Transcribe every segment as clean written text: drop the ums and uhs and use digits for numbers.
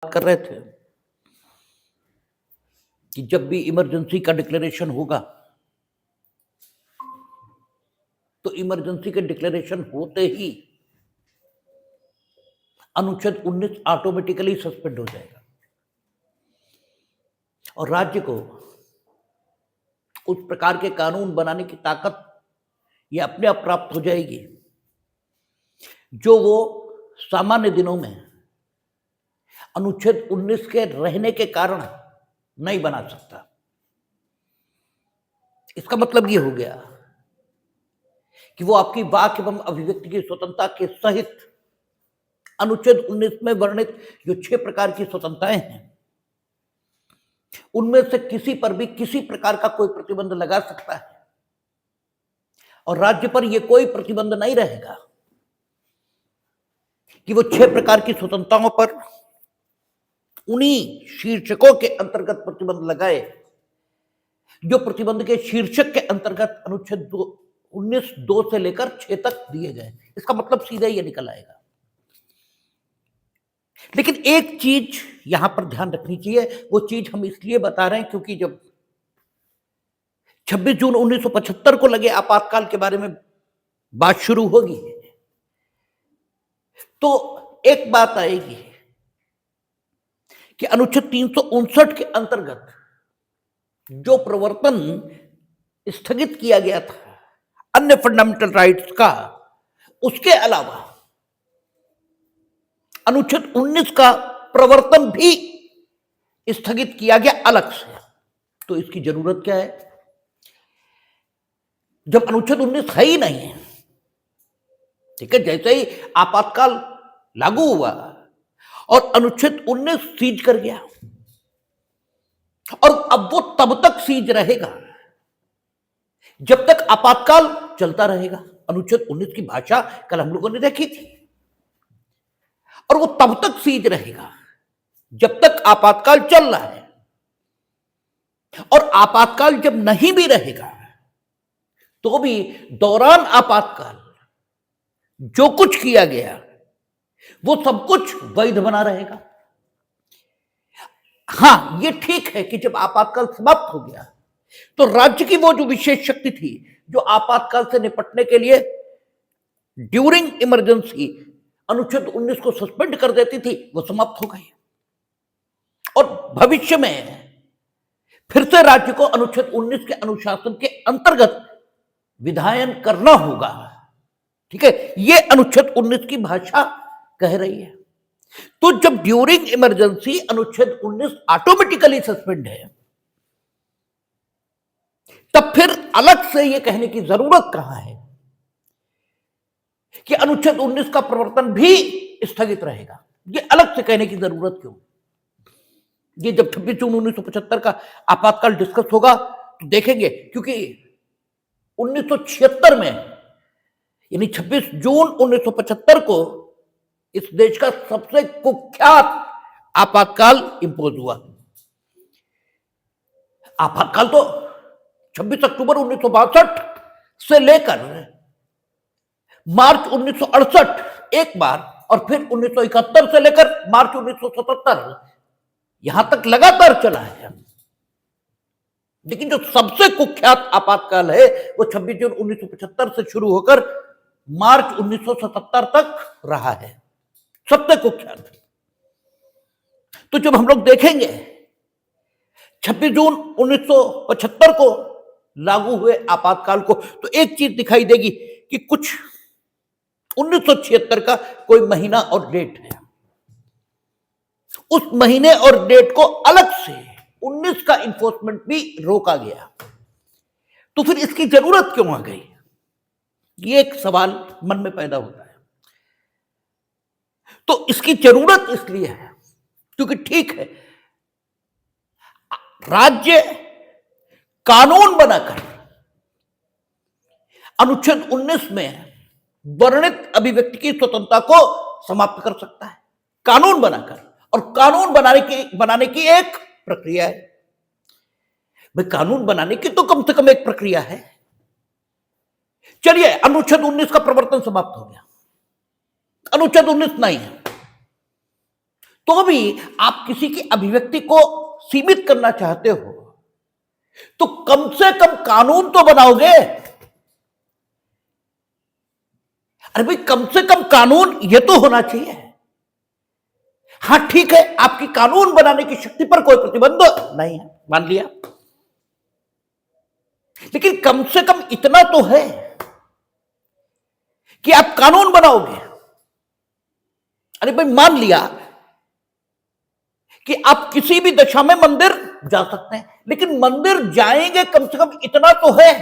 कर रहे थे कि जब भी इमरजेंसी का डिक्लेरेशन होगा तो इमरजेंसी के डिक्लेरेशन होते ही अनुच्छेद 19 ऑटोमेटिकली सस्पेंड हो जाएगा और राज्य को उस प्रकार के कानून बनाने की ताकत ये अपने आप प्राप्त हो जाएगी जो वो सामान्य दिनों में अनुच्छेद 19 के रहने के कारण नहीं बना सकता। इसका मतलब ये हो गया कि वो आपकी वाक एवं अभिव्यक्ति की स्वतंत्रता के सहित अनुच्छेद 19 में वर्णित जो 6 प्रकार की स्वतंत्रताएं हैं उनमें से किसी पर भी किसी प्रकार का कोई प्रतिबंध लगा सकता है और राज्य पर यह कोई प्रतिबंध नहीं रहेगा कि वो 6 प्रकार की स्वतंत्रताओं पर उन्हीं शीर्षकों के अंतर्गत प्रतिबंध लगाए जो प्रतिबंध के शीर्षक के अंतर्गत अनुच्छेद 19(2) से लेकर 6 तक दिए गए। इसका मतलब सीधा ये निकल आएगा। लेकिन एक चीज यहां पर ध्यान रखनी चाहिए, वो चीज हम इसलिए बता रहे हैं क्योंकि जब 26 जून 1975 को लगे आपातकाल के बारे में बात शुरू होगी तो एक बात आएगी कि अनुच्छेद 359 के अंतर्गत जो प्रवर्तन स्थगित किया गया था अन्य फंडामेंटल राइट्स का, उसके अलावा अनुच्छेद 19 का प्रवर्तन भी स्थगित किया गया अलग से। तो इसकी जरूरत क्या है जब अनुच्छेद 19 है ही नहीं है? ठीक है, जैसे ही आपातकाल लागू हुआ और अनुच्छेद 19 सीज कर गया और अब वो तब तक सीज रहेगा जब तक आपातकाल चलता रहेगा। अनुच्छेद 19 की भाषा कल हम लोगों ने देखी थी और वो तब तक सीज रहेगा जब तक आपातकाल चल रहा है और आपातकाल जब नहीं भी रहेगा तो भी दौरान आपातकाल जो कुछ किया गया वो सब कुछ वैध बना रहेगा। हां, ये ठीक है कि जब आपातकाल समाप्त हो गया तो राज्य की वो जो विशेष शक्ति थी जो आपातकाल से निपटने के लिए ड्यूरिंग इमरजेंसी अनुच्छेद 19 को सस्पेंड कर देती थी, वो समाप्त हो गई और भविष्य में फिर से राज्य को अनुच्छेद 19 के अनुशासन के अंतर्गत विधायन करना होगा। ठीक है, ये अनुच्छेद 19 की भाषा कह रही है। तो जब ड्यूरिंग इमरजेंसी अनुच्छेद 19 ऑटोमेटिकली सस्पेंड है तब फिर अलग से यह कहने की जरूरत कहां है कि अनुच्छेद 19 का प्रवर्तन भी स्थगित रहेगा। यह अलग से कहने की जरूरत क्यों? ये जब 26 जून 1975 का आपातकाल डिस्कस होगा तो देखेंगे, क्योंकि 1976 में यानी 26 जून 1975 को इस देश का सबसे कुख्यात आपातकाल इंपोज हुआ। आपातकाल तो 26 अक्टूबर 1962 से लेकर मार्च 1968 एक बार और फिर 1971 से लेकर मार्च 1977 यहां तक लगातार चला है। लेकिन जो सबसे कुख्यात आपातकाल है वो 26 जून 1975 से शुरू होकर मार्च 1977 तक रहा है, सबसे कुख्यात। तो जब हम लोग देखेंगे 26 जून 1975 को लागू हुए आपातकाल को तो एक चीज दिखाई देगी कि कुछ 1976 का कोई महीना और डेट है, उस महीने और डेट को अलग से 19 का इन्फोर्समेंट भी रोका गया। तो फिर इसकी जरूरत क्यों आ गई? ये एक सवाल मन में पैदा होता है। तो इसकी जरूरत इसलिए है क्योंकि ठीक है, राज्य कानून बनाकर अनुच्छेद 19 में वर्णित अभिव्यक्ति की स्वतंत्रता को समाप्त कर सकता है कानून बनाकर, और कानून बनाने की एक प्रक्रिया है। भाई, कानून बनाने की तो कम से कम एक प्रक्रिया है। चलिए, अनुच्छेद 19 का प्रवर्तन समाप्त हो गया, अनुच्छेद 19 नहीं है, तो भी आप किसी की अभिव्यक्ति को सीमित करना चाहते हो तो कम से कम कानून तो बनाओगे। अरे भाई, कम से कम कानून ये तो होना चाहिए। हां ठीक है, आपकी कानून बनाने की शक्ति पर कोई प्रतिबंध नहीं है, मान लिया, लेकिन कम से कम इतना तो है कि आप कानून बनाओगे। अरे भाई, मान लिया कि आप किसी भी दशा में मंदिर जा सकते हैं, लेकिन मंदिर जाएंगे कम से कम इतना तो है,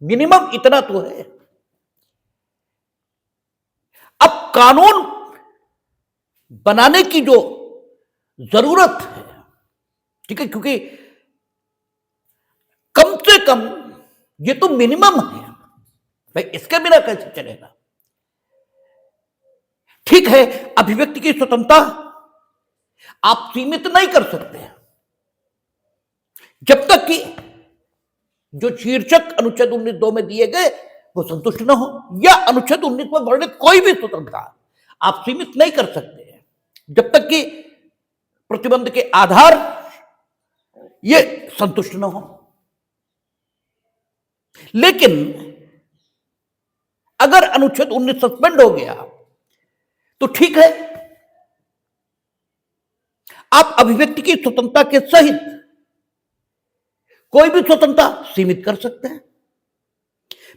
मिनिमम इतना तो है। अब कानून बनाने की जो जरूरत है, ठीक है, क्योंकि कम से कम ये तो मिनिमम है भाई, इसके बिना कैसे चलेगा। ठीक है, अभिव्यक्ति की स्वतंत्रता आप सीमित नहीं कर सकते जब तक कि जो शीर्षक अनुच्छेद 19(2) में दिए गए वो संतुष्ट न हो, या अनुच्छेद 19 में वर्णित कोई भी स्वतंत्रता आप सीमित नहीं कर सकते जब तक कि प्रतिबंध के आधार ये संतुष्ट न हो। लेकिन अगर अनुच्छेद 19 सस्पेंड हो गया तो ठीक है, आप अभिव्यक्ति की स्वतंत्रता के सहित कोई भी स्वतंत्रता सीमित कर सकते हैं।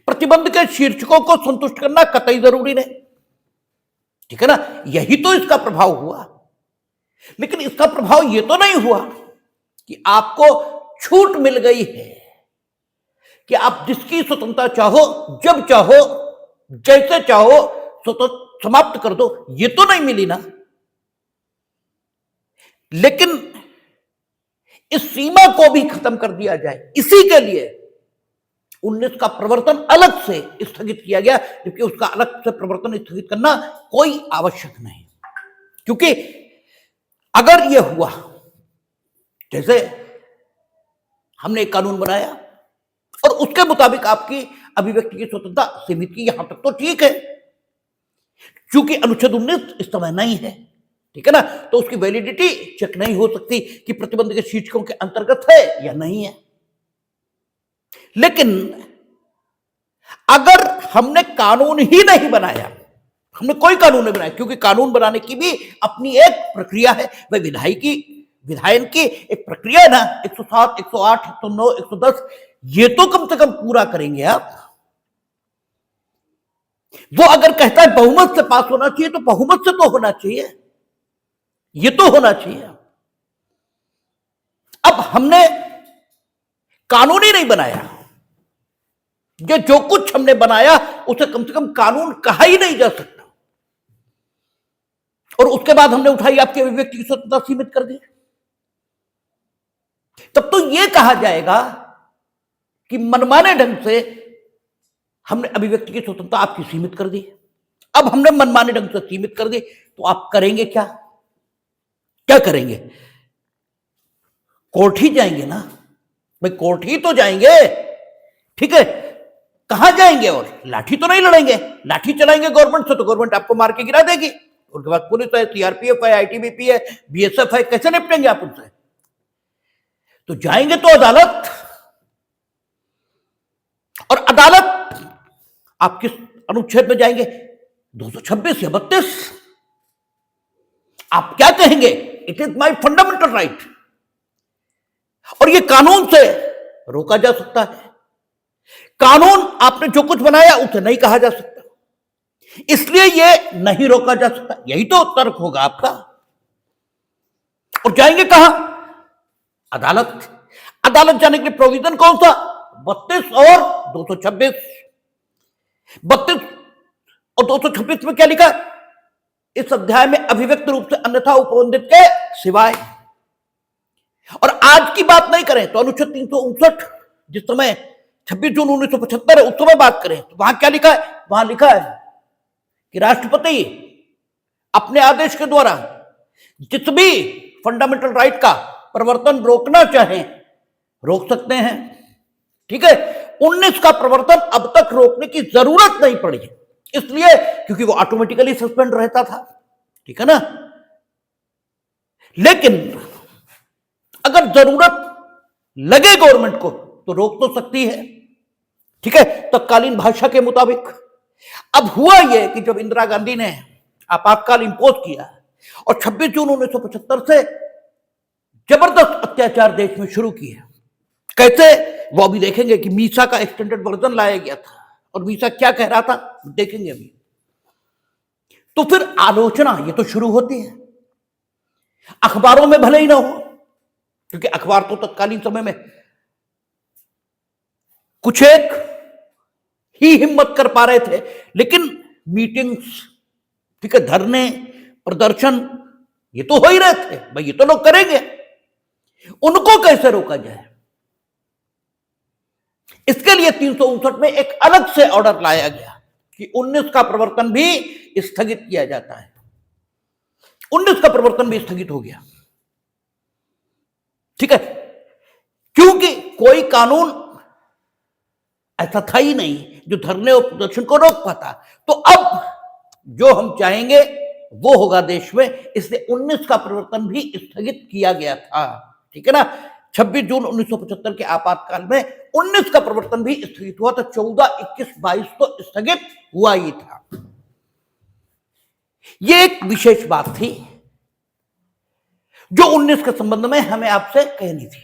प्रतिबंध के शीर्षकों को संतुष्ट करना कतई जरूरी नहीं, ठीक है ना, यही तो इसका प्रभाव हुआ। लेकिन इसका प्रभाव यह तो नहीं हुआ कि आपको छूट मिल गई है कि आप जिसकी स्वतंत्रता चाहो, जब चाहो, जैसे चाहो समाप्त कर दो, ये तो नहीं मिली ना। लेकिन इस सीमा को भी खत्म कर दिया जाए, इसी के लिए 19 का प्रवर्तन अलग से स्थगित किया गया, जबकि उसका अलग से प्रवर्तन स्थगित करना कोई आवश्यक नहीं। क्योंकि अगर यह हुआ जैसे हमने एक कानून बनाया और उसके मुताबिक आपकी अभिव्यक्ति की स्वतंत्रता सीमित की, यहां तक तो ठीक है, क्योंकि अनुच्छेद 19 इस समय नहीं है, ठीक है ना, तो उसकी वैलिडिटी चेक नहीं हो सकती कि प्रतिबंध के शीर्षकों के अंतर्गत है या नहीं है। लेकिन अगर हमने कानून ही नहीं बनाया, हमने कोई कानून नहीं बनाया, क्योंकि कानून बनाने की भी अपनी एक प्रक्रिया है, वह विधायन की एक प्रक्रिया है ना, 107, 108, 109, 110, ये तो कम से कम पूरा करेंगे आप। वो अगर कहता है बहुमत से पास होना चाहिए तो बहुमत से तो होना चाहिए, ये तो होना चाहिए। अब हमने कानून ही नहीं बनाया, जो कुछ हमने बनाया उसे कम से कम कानून कहा ही नहीं जा सकता, और उसके बाद हमने उठाई आपकी अभिव्यक्ति की स्वतंत्रता सीमित कर दी, तब तो यह कहा जाएगा कि मनमाने ढंग से हमने अभिव्यक्ति की स्वतंत्रता आपकी सीमित कर दी। अब हमने मनमाने ढंग से सीमित कर दी तो आप करेंगे क्या? क्या करेंगे? कोर्ट ही जाएंगे ना भाई, कोर्ट ही तो जाएंगे, ठीक है। कहां जाएंगे? और लाठी तो नहीं लड़ेंगे, लाठी चलाएंगे गवर्नमेंट से तो गवर्नमेंट आपको मार के गिरा देगी। उनके बाद पुलिस है, सीआरपीएफ है, आईटीबीपी है, बीएसएफ है, कैसे निपटेंगे आप उनसे? तो जाएंगे तो अदालत, और अदालत आप किस अनुच्छेद में जाएंगे? 226 या 32। आप क्या कहेंगे? It is my fundamental right, और यह कानून से रोका जा सकता है। कानून आपने जो कुछ बनाया उसे नहीं कहा जा सकता, इसलिए यह नहीं रोका जा सकता। यही तो तर्क होगा आपका। और जाएंगे कहां? अदालत। अदालत जाने के लिए प्रोविजन कौन सा? 32 और 226। 32 और 226 में क्या लिखा? इस अध्याय में अभिव्यक्त रूप से अन्यथा उपबंधित के सिवाय। और आज की बात नहीं करें तो अनुच्छेद 359, जिस समय 26 जून 1975 है, उस समय बात करें तो वहां क्या लिखा है? वहां लिखा है कि राष्ट्रपति अपने आदेश के द्वारा जिस भी फंडामेंटल राइट का प्रवर्तन रोकना चाहें रोक सकते हैं, ठीक है। 19 का प्रवर्तन अब तक रोकने की जरूरत नहीं पड़ी, इसलिए क्योंकि वो ऑटोमेटिकली सस्पेंड रहता था, ठीक है ना। लेकिन अगर जरूरत लगे गवर्नमेंट को तो रोक तो सकती है, ठीक है, तत्कालीन भाषा के मुताबिक। अब हुआ यह कि जब इंदिरा गांधी ने आपातकाल इंपोज किया और 26 जून 1975 से जबरदस्त अत्याचार देश में शुरू किए, कैसे वो अभी देखेंगे कि मीसा का एक्सटेंडेड वर्जन लाया गया था और मीसा क्या कह रहा था देखेंगे अभी। तो फिर आलोचना ये तो शुरू होती है, अखबारों में भले ही ना हो, क्योंकि अखबार तो तत्कालीन समय में कुछ एक ही हिम्मत कर पा रहे थे, लेकिन मीटिंग्स, ठीक है, धरने, प्रदर्शन, ये तो हो ही रहे थे भाई, ये तो लोग करेंगे, उनको कैसे रोका जाए। इसके लिए 359 में एक अलग से ऑर्डर लाया गया कि 19 का प्रवर्तन भी स्थगित किया जाता है। 19 का प्रवर्तन भी स्थगित हो गया, ठीक है, क्योंकि कोई कानून ऐसा था ही नहीं जो धरने और प्रदर्शन को रोक पाता। तो अब जो हम चाहेंगे वो होगा देश में, इसलिए 19 का प्रवर्तन भी स्थगित किया गया था, ठीक है ना। 26 जून 1975 के आपातकाल में 19 का प्रवर्तन भी स्थगित हुआ, तो 14, 21, 22 तो स्थगित हुआ ही था। यह एक विशेष बात थी जो 19 के संबंध में हमें आपसे कहनी थी।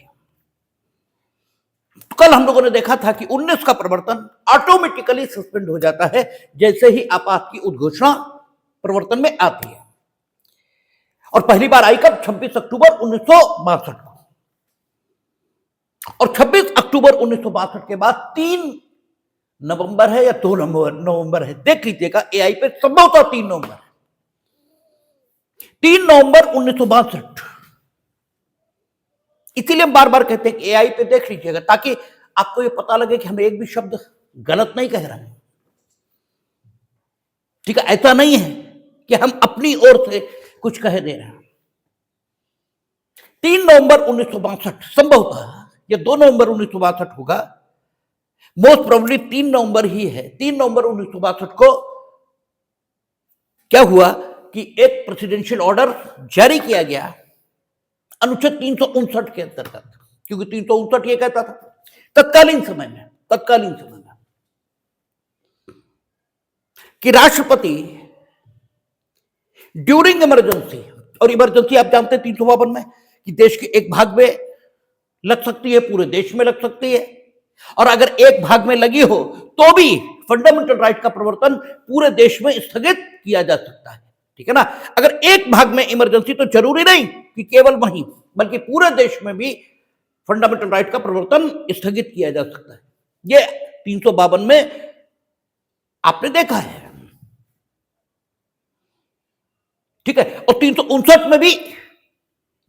तो कल हम लोगों ने देखा था कि 19 का प्रवर्तन ऑटोमेटिकली सस्पेंड हो जाता है जैसे ही आपात की उद्घोषणा प्रवर्तन में आती है, और पहली बार आई कब? 26 अक्टूबर 1962 को। और 26 अक्टूबर 1962 के बाद 3 नवंबर है या 2 नवंबर है, देख लीजिएगा एआई पे, संभवतः 3 नवंबर, 3 नवंबर 1962। इसीलिए हम बार बार कहते हैं कि एआई पे देख लीजिएगा, ताकि आपको ये पता लगे कि हम एक भी शब्द गलत नहीं कह रहे हैं, ठीक है। ऐसा नहीं है कि हम अपनी ओर से कुछ कह दे रहे हैं। 3 नवंबर 1962 संभवतः या 2 नवंबर 1962 होगा, मोस्ट प्रोबेबली 3 नवंबर ही है। 3 नवंबर 1962 को क्या हुआ कि एक प्रेसिडेंशियल ऑर्डर जारी किया गया अनुच्छेद 359 के अंतर्गत, क्योंकि 359 ये कहता था तत्कालीन समय में कि राष्ट्रपति ड्यूरिंग इमरजेंसी, और इमरजेंसी आप जानते हैं 352 में कि देश के एक भाग में लग सकती है, पूरे देश में लग सकती है, और अगर एक भाग में लगी हो तो भी फंडामेंटल राइट का प्रवर्तन पूरे देश में स्थगित किया जा सकता है, ठीक है ना। अगर एक भाग में इमरजेंसी, तो जरूरी नहीं कि केवल वहीं, बल्कि पूरे देश में भी फंडामेंटल राइट का प्रवर्तन स्थगित किया जा सकता है। ये 352 में आपने देखा है, ठीक है। और 359 में भी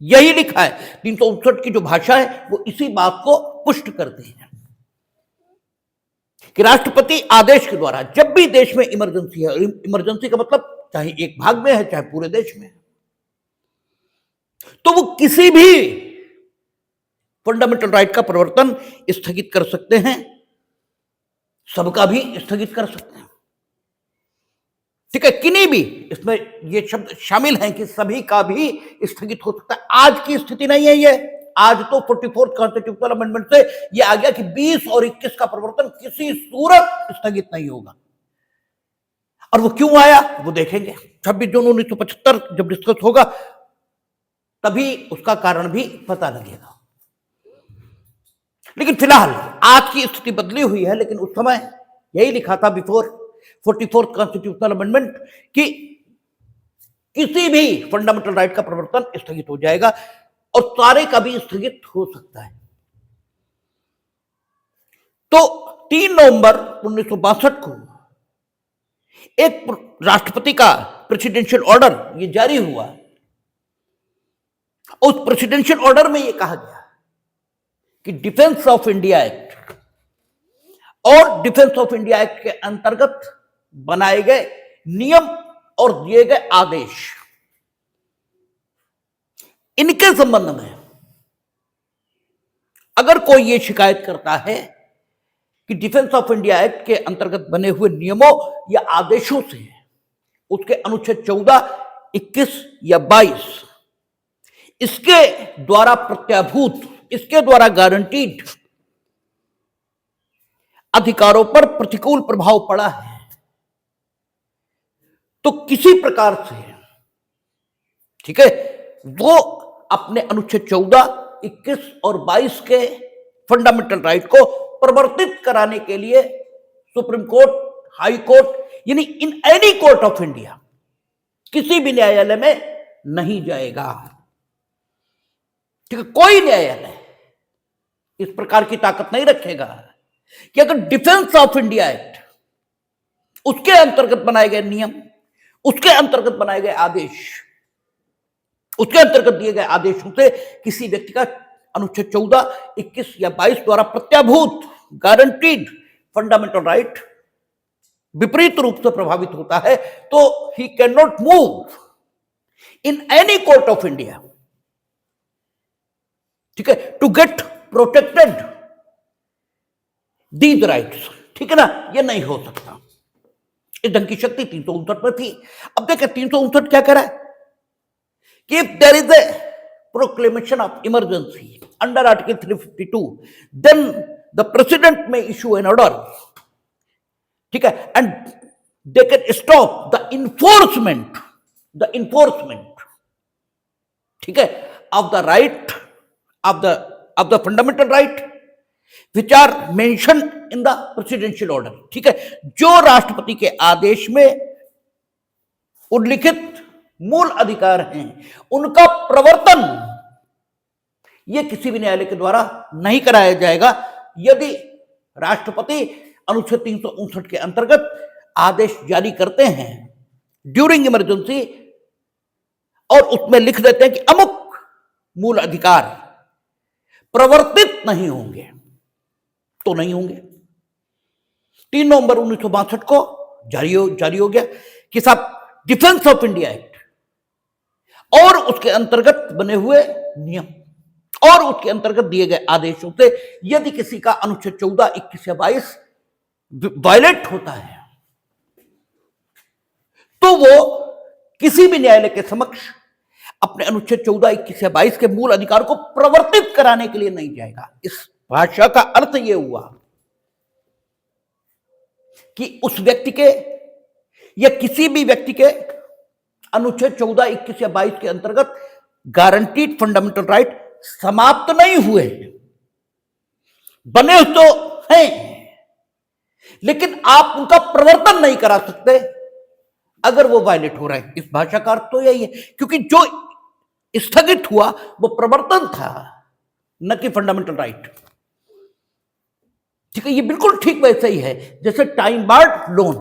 यही लिखा है। 359 की जो भाषा है वो इसी बात को पुष्ट करती है कि राष्ट्रपति आदेश के द्वारा जब भी देश में इमरजेंसी है, इमरजेंसी का मतलब चाहे एक भाग में है चाहे पूरे देश में, तो वो किसी भी फंडामेंटल राइट का प्रवर्तन स्थगित कर सकते हैं, सबका भी स्थगित कर सकते हैं, ठीक है। किन्हीं भी, इसमें ये शब्द शामिल हैं कि सभी का भी स्थगित हो सकता है। आज की स्थिति नहीं है ये, आज तो 44th कॉन्स्टिट्यूशनल अमेंडमेंट से ये आ गया कि 20 और 21 का प्रवर्तन किसी सूरत स्थगित नहीं होगा। और वो क्यों आया वो देखेंगे, 26 जून 1975 जब डिस्कस होगा तभी उसका कारण भी पता लगेगा। लेकिन फिलहाल आज की स्थिति बदली हुई है, लेकिन उस समय यही लिखा था बिफोर 44th कॉन्स्टिट्यूशनल अमेंडमेंट कि किसी भी फंडामेंटल राइट का प्रवर्तन स्थगित हो जाएगा और सारे का भी स्थगित हो सकता है। तो 3 नवंबर 1962 को एक राष्ट्रपति का प्रेसिडेंशियल ऑर्डर ये जारी हुआ। उस प्रेसिडेंशियल ऑर्डर में ये कहा गया कि डिफेंस ऑफ इंडिया एक्ट और डिफेंस ऑफ इंडिया एक्ट के अंतर्गत बनाए गए नियम और दिए गए आदेश, इनके संबंध में अगर कोई ये शिकायत करता है कि डिफेंस ऑफ इंडिया एक्ट के अंतर्गत बने हुए नियमों या आदेशों से उसके अनुच्छेद 14, 21 या 22 इसके द्वारा प्रत्याभूत, इसके द्वारा गारंटीड अधिकारों पर प्रतिकूल प्रभाव पड़ा है, तो किसी प्रकार से, ठीक है, वो अपने अनुच्छेद 14, 21 और 22 के फंडामेंटल राइट को प्रवर्तित कराने के लिए सुप्रीम कोर्ट, हाई कोर्ट, यानी इन एनी कोर्ट ऑफ इंडिया, किसी भी न्यायालय में नहीं जाएगा। ठीक है, कोई न्यायालय इस प्रकार की ताकत नहीं रखेगा कि अगर डिफेंस ऑफ इंडिया एक्ट, उसके अंतर्गत बनाए गए नियम, उसके अंतर्गत बनाए गए आदेश, उसके अंतर्गत दिए गए आदेशों से किसी व्यक्ति का अनुच्छेद 14, 21 या 22 द्वारा प्रत्याभूत गारंटीड फंडामेंटल राइट विपरीत रूप से प्रभावित होता है, तो ही can not move in any court of India, ठीक है, to get protected these rights. ठीक है ना, ये नहीं हो सकता। इस ढंग की शक्ति 359 में थी। अब देखिए 359 क्या कह रहा है कि if there is a proclamation of emergency under article 352, then the president may issue an order, ठीक है, and they can stop the enforcement, ठीक है, of the right of the fundamental right which are mention in the presidential order. ठीक है, जो राष्ट्रपति के आदेश में उल्लिखित मूल अधिकार हैं, उनका प्रवर्तन यह किसी भी न्यायालय के द्वारा नहीं कराया जाएगा यदि राष्ट्रपति अनुच्छेद 359 के अंतर्गत आदेश जारी करते हैं ड्यूरिंग इमरजेंसी और उसमें लिख देते हैं कि अमुक मूल अधिकार प्रवर्तित नहीं होंगे, तो नहीं होंगे। 3 नवंबर 1962 को जारी हो गया कि साहब डिफेंस ऑफ इंडिया एक्ट और उसके अंतर्गत बने हुए नियम और उसके अंतर्गत दिए गए आदेशों से यदि किसी का अनुच्छेद 14, 21 या 22 वायलेट होता है, तो वो किसी भी न्यायालय के समक्ष अपने अनुच्छेद 14, 21 या 22 के मूल अधिकार को प्रवर्तित कराने के लिए नहीं जाएगा। इस भाषा का अर्थ यह हुआ कि उस व्यक्ति के या किसी भी व्यक्ति के अनुच्छेद 14, 21 या 22 के अंतर्गत गारंटीड फंडामेंटल राइट समाप्त नहीं हुए, बने तो हैं, लेकिन आप उनका प्रवर्तन नहीं करा सकते अगर वो वायलेट हो रहा है। इस भाषा का अर्थ तो यही है, क्योंकि जो स्थगित हुआ वो प्रवर्तन था, न कि फंडामेंटल राइट। ठीक है, ये बिल्कुल ठीक वैसे ही है जैसे टाइम बार्ड लोन।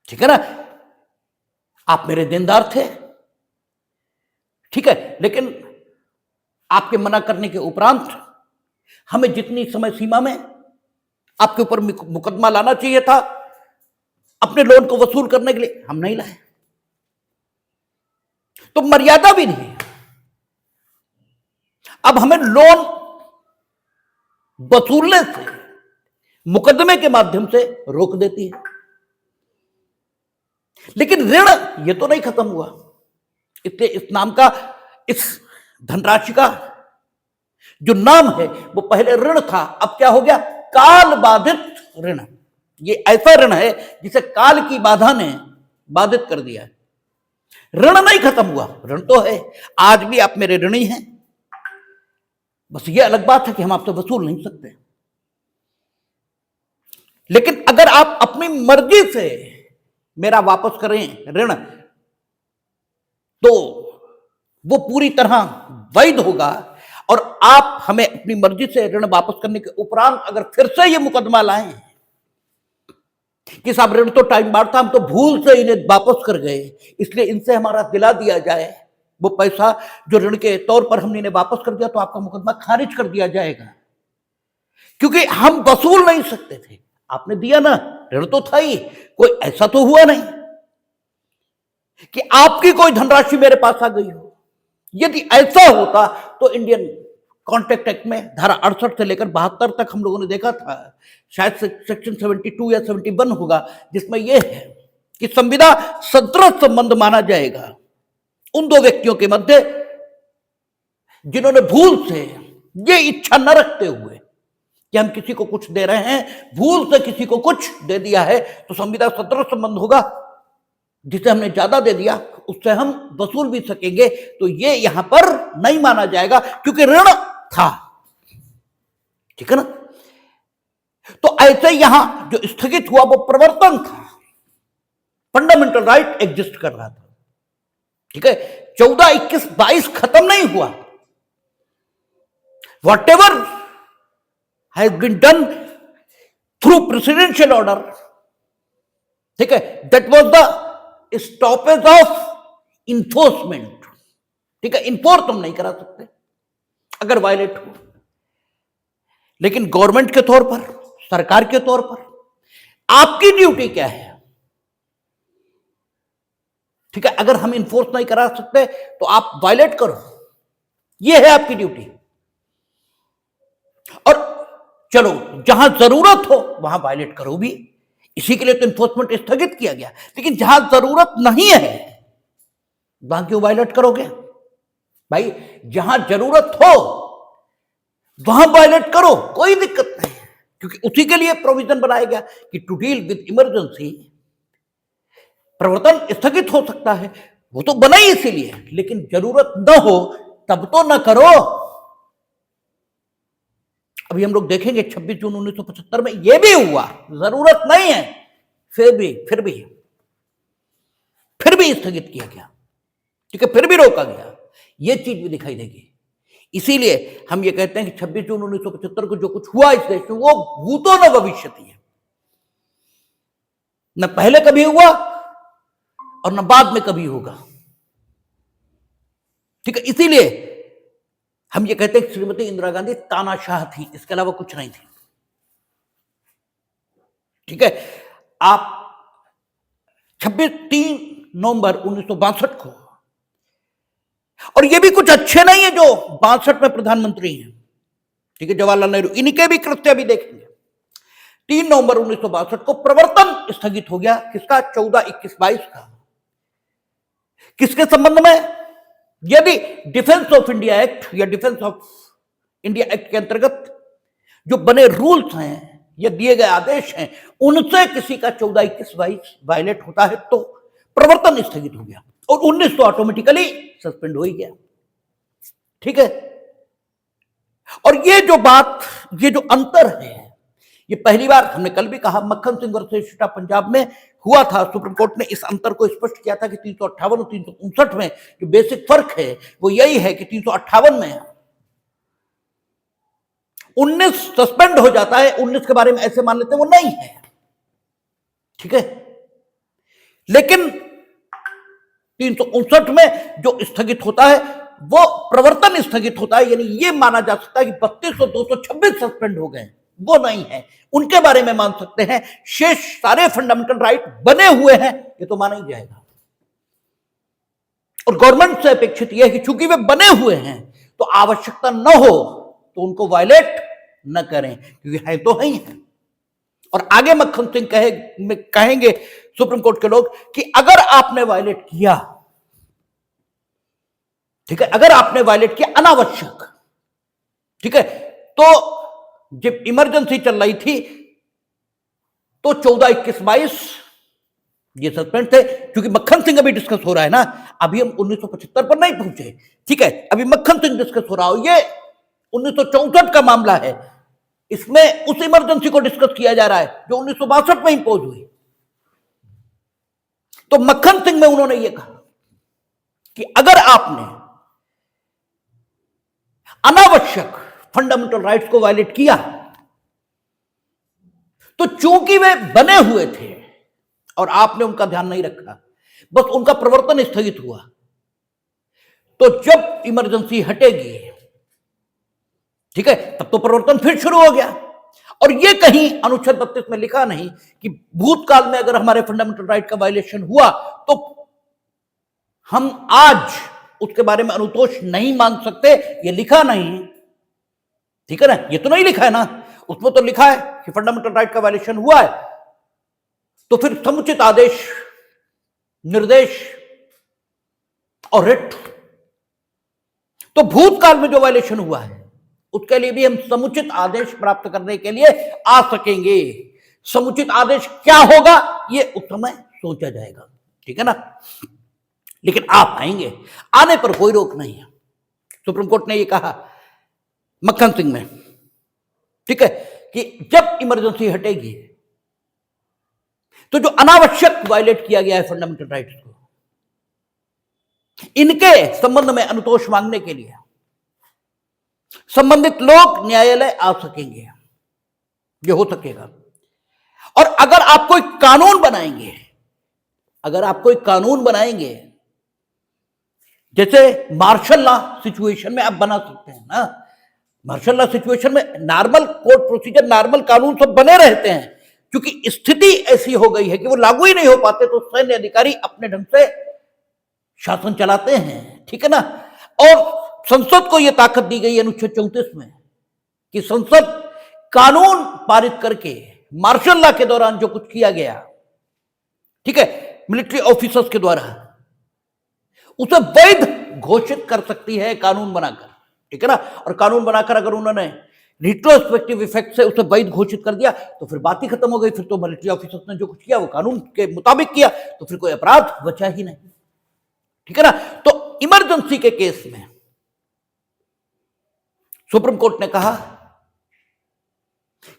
ठीक है ना, आप मेरे देनदार थे, ठीक है, लेकिन आपके मना करने के उपरांत हमें जितनी समय सीमा में आपके ऊपर मुकदमा लाना चाहिए था अपने लोन को वसूल करने के लिए, हम नहीं लाए, तो मर्यादा भी नहीं। अब हमें लोन वसूलने से मुकदमे के माध्यम से रोक देती है, लेकिन ऋण ये तो नहीं खत्म हुआ। इसलिए इस नाम का, इस धनराशि का जो नाम है वो पहले ऋण था, अब क्या हो गया, काल बाधित ऋण। ये ऐसा ऋण है जिसे काल की बाधा ने बाधित कर दिया है। ऋण नहीं खत्म हुआ, ऋण तो है, आज भी आप मेरे ऋणी हैं, बस ये अलग बात है कि हम आपसे वसूल नहीं सकते। लेकिन अगर आप अपनी मर्जी से मेरा वापस करें ऋण, तो वो पूरी तरह वैध होगा, और आप हमें अपनी मर्जी से ऋण वापस करने के उपरांत अगर फिर से ये मुकदमा लाएं कि साहब ऋण तो टाइम बार था, हम तो भूल से इन्हें वापस कर गए, इसलिए इनसे हमारा दिला दिया जाए वो पैसा जो ऋण के तौर पर हमने इन्हें वापस कर दिया, तो आपका मुकदमा खारिज कर दिया जाएगा, क्योंकि हम वसूल नहीं सकते थे। आपने दिया ना, ऋण तो था ही, कोई ऐसा तो हुआ नहीं कि आपकी कोई धनराशि मेरे पास आ गई हो। यदि ऐसा होता तो इंडियन कॉन्ट्रैक्ट एक्ट में धारा 68 से लेकर 72 तक हम लोगों ने देखा था, शायद सेक्शन 72 या 71 होगा, जिसमें यह है कि संविदा संतरत संबंध माना जाएगा उन दो व्यक्तियों के मध्य जिन्होंने भूल से ये इच्छा न रखते हुए कि हम किसी को कुछ दे रहे हैं, भूल से किसी को कुछ दे दिया है, तो संविदा सत्रह संबंध होगा, जिसे हमने ज्यादा दे दिया उससे हम वसूल भी सकेंगे, तो ये यहां पर नहीं माना जाएगा क्योंकि ऋण था। ठीक है ना? तो ऐसे यहां जो स्थगित हुआ वो प्रवर्तन था, फंडामेंटल राइट एग्जिस्ट कर रहा था। ठीक है, 14, 21, 22 खत्म नहीं हुआ। Whatever has been done through presidential order, ठीक है, that was the stoppage of enforcement. ठीक है, इन्फोर्स हम नहीं करा सकते अगर वायलेट हो, लेकिन गवर्नमेंट के तौर पर, सरकार के तौर पर आपकी ड्यूटी क्या है? ठीक है, अगर हम इन्फोर्स नहीं करा सकते तो आप वायलेट करो, यह है आपकी ड्यूटी। और चलो जहां जरूरत हो वहां वायलेट करो भी, इसी के लिए तो इन्फोर्समेंट स्थगित किया गया। लेकिन जहां जरूरत नहीं है वहां क्यों वायलेट करोगे भाई? जहां जरूरत हो वहां वायलेट करो, कोई दिक्कत नहीं है, क्योंकि उसी के लिए प्रोविजन बनाया गया कि टू डील विद इमरजेंसी प्रवर्तन स्थगित हो सकता है, वो तो बना ही इसीलिए। लेकिन जरूरत न हो तब तो न करो। अभी हम लोग देखेंगे 26 जून 1975 में यह भी हुआ, जरूरत नहीं है फिर भी स्थगित किया गया। ठीक है, फिर भी रोका गया, यह चीज भी दिखाई देगी। इसीलिए हम ये कहते हैं कि 26 जून 1975 को जो कुछ हुआ इस देश में वो भूतो न भविष्यति है, न पहले कभी हुआ और न बाद में कभी होगा। ठीक है, इसीलिए हम ये कहते हैं कि श्रीमती इंदिरा गांधी तानाशाह थी, इसके अलावा कुछ नहीं थी। ठीक है, आप 3 नवंबर 1962 को, और ये भी कुछ अच्छे नहीं है जो 62 में प्रधानमंत्री हैं, ठीक है, जवाहरलाल नेहरू, इनके भी कृत्य भी देखेंगे। 3 नवंबर 1962 को प्रवर्तन स्थगित हो गया, किसका? 14, 21, 22 का। किसके संबंध में? यदि डिफेंस ऑफ इंडिया एक्ट या डिफेंस ऑफ इंडिया एक्ट के अंतर्गत जो बने रूल्स हैं या दिए गए आदेश हैं उनसे किसी का 14, 21, 22 वायलेट होता है तो प्रवर्तन स्थगित हो गया, और 19 तो ऑटोमेटिकली सस्पेंड हो ही गया। ठीक है, और ये जो अंतर है, ये पहली बार हमने कल भी कहा, मक्खन सिंह वर्सेस पंजाब में हुआ था। सुप्रीम कोर्ट ने इस अंतर को स्पष्ट किया था कि 358 और 359 में जो बेसिक फर्क है वो यही है कि 358 में 19 सस्पेंड हो जाता है, 19 के बारे में ऐसे मान लेते हैं वो नहीं है। ठीक है, लेकिन 359 में जो स्थगित होता है वो प्रवर्तन स्थगित होता है, यानी ये माना जा सकता है कि 32 और 226 सस्पेंड हो गए, वो नहीं है, उनके बारे में मान सकते हैं। शेष सारे फंडामेंटल राइट बने हुए हैं, ये तो माना ही जाएगा। और गवर्नमेंट से अपेक्षित यह है कि चूंकि वे बने हुए हैं तो आवश्यकता न हो तो उनको वायलेट न करें, क्योंकि है तो ही है। और आगे मक्खन सिंह कहेंगे सुप्रीम कोर्ट के लोग कि अगर आपने वायलेट किया, ठीक है, अगर आपने वायलेट किया अनावश्यक, ठीक है, तो जब इमरजेंसी चल रही थी तो 14, 21, 22 ये सस्पेंड थे। क्योंकि मक्खन सिंह अभी डिस्कस हो रहा है ना, अभी हम 1975 पर नहीं पहुंचे। ठीक है, अभी मक्खन सिंह डिस्कस हो रहा हो, ये 1964 का मामला है, इसमें उस इमरजेंसी को डिस्कस किया जा रहा है जो 1962 में इंपोज हुई। तो मक्खन सिंह में उन्होंने ये कहा कि अगर आपने अनावश्यक फंडामेंटल राइट्स को वायलेट किया तो चूंकि वे बने हुए थे और आपने उनका ध्यान नहीं रखा, बस उनका प्रवर्तन स्थगित हुआ, तो जब इमरजेंसी हटेगी, ठीक है, तब तो प्रवर्तन फिर शुरू हो गया। और ये कहीं अनुच्छेद 32 में लिखा नहीं कि भूतकाल में अगर हमारे फंडामेंटल राइट का वायलेशन हुआ तो हम आज उसके बारे में अनुतोष नहीं मान सकते, ये लिखा नहीं। ठीक है ना, ये तो नहीं लिखा है ना, उसमें तो लिखा है कि फंडामेंटल राइट का वायलेशन हुआ है तो फिर समुचित आदेश, निर्देश और रिट तो भूतकाल में जो वायलेशन हुआ है उसके लिए भी हम समुचित आदेश प्राप्त करने के लिए आ सकेंगे। समुचित आदेश क्या होगा ये उस समय सोचा जाएगा, ठीक है ना। लेकिन आप आएंगे, आने पर कोई रोक नहीं है। सुप्रीम कोर्ट ने ये कहा मक्खन सिंह में, ठीक है, कि जब इमरजेंसी हटेगी तो जो अनावश्यक वायलेट किया गया है फंडामेंटल राइट्स को, इनके संबंध में अनुतोष मांगने के लिए संबंधित लोग न्यायालय आ सकेंगे, ये हो सकेगा। और अगर आप कोई कानून बनाएंगे, अगर आप कोई कानून बनाएंगे, जैसे मार्शल लॉ सिचुएशन में आप बना सकते हैं ना, मार्शल लॉ सिचुएशन में नॉर्मल कोर्ट प्रोसीजर, नॉर्मल कानून सब बने रहते हैं, क्योंकि स्थिति ऐसी हो गई है कि वो लागू ही नहीं हो पाते, तो सैन्य अधिकारी अपने ढंग से शासन चलाते हैं, ठीक है ना। और संसद को यह ताकत दी गई अनुच्छेद 34 में कि संसद कानून पारित करके मार्शल लॉ के दौरान जो कुछ किया गया, ठीक है, मिलिट्री ऑफिसर्स के द्वारा, उसे वैध घोषित कर सकती है कानून बनाकर, ठीक है ना। और कानून बनाकर अगर उन्होंने रिट्रोस्पेक्टिव इफेक्ट से उसे वैध घोषित कर दिया तो फिर बात ही खत्म हो गई। फिर तो मिलिट्री ऑफिसर्स ने जो कुछ किया वो कानून के मुताबिक किया, तो फिर कोई अपराध बचा ही नहीं, ठीक है ना। तो इमरजेंसी के केस में सुप्रीम कोर्ट ने कहा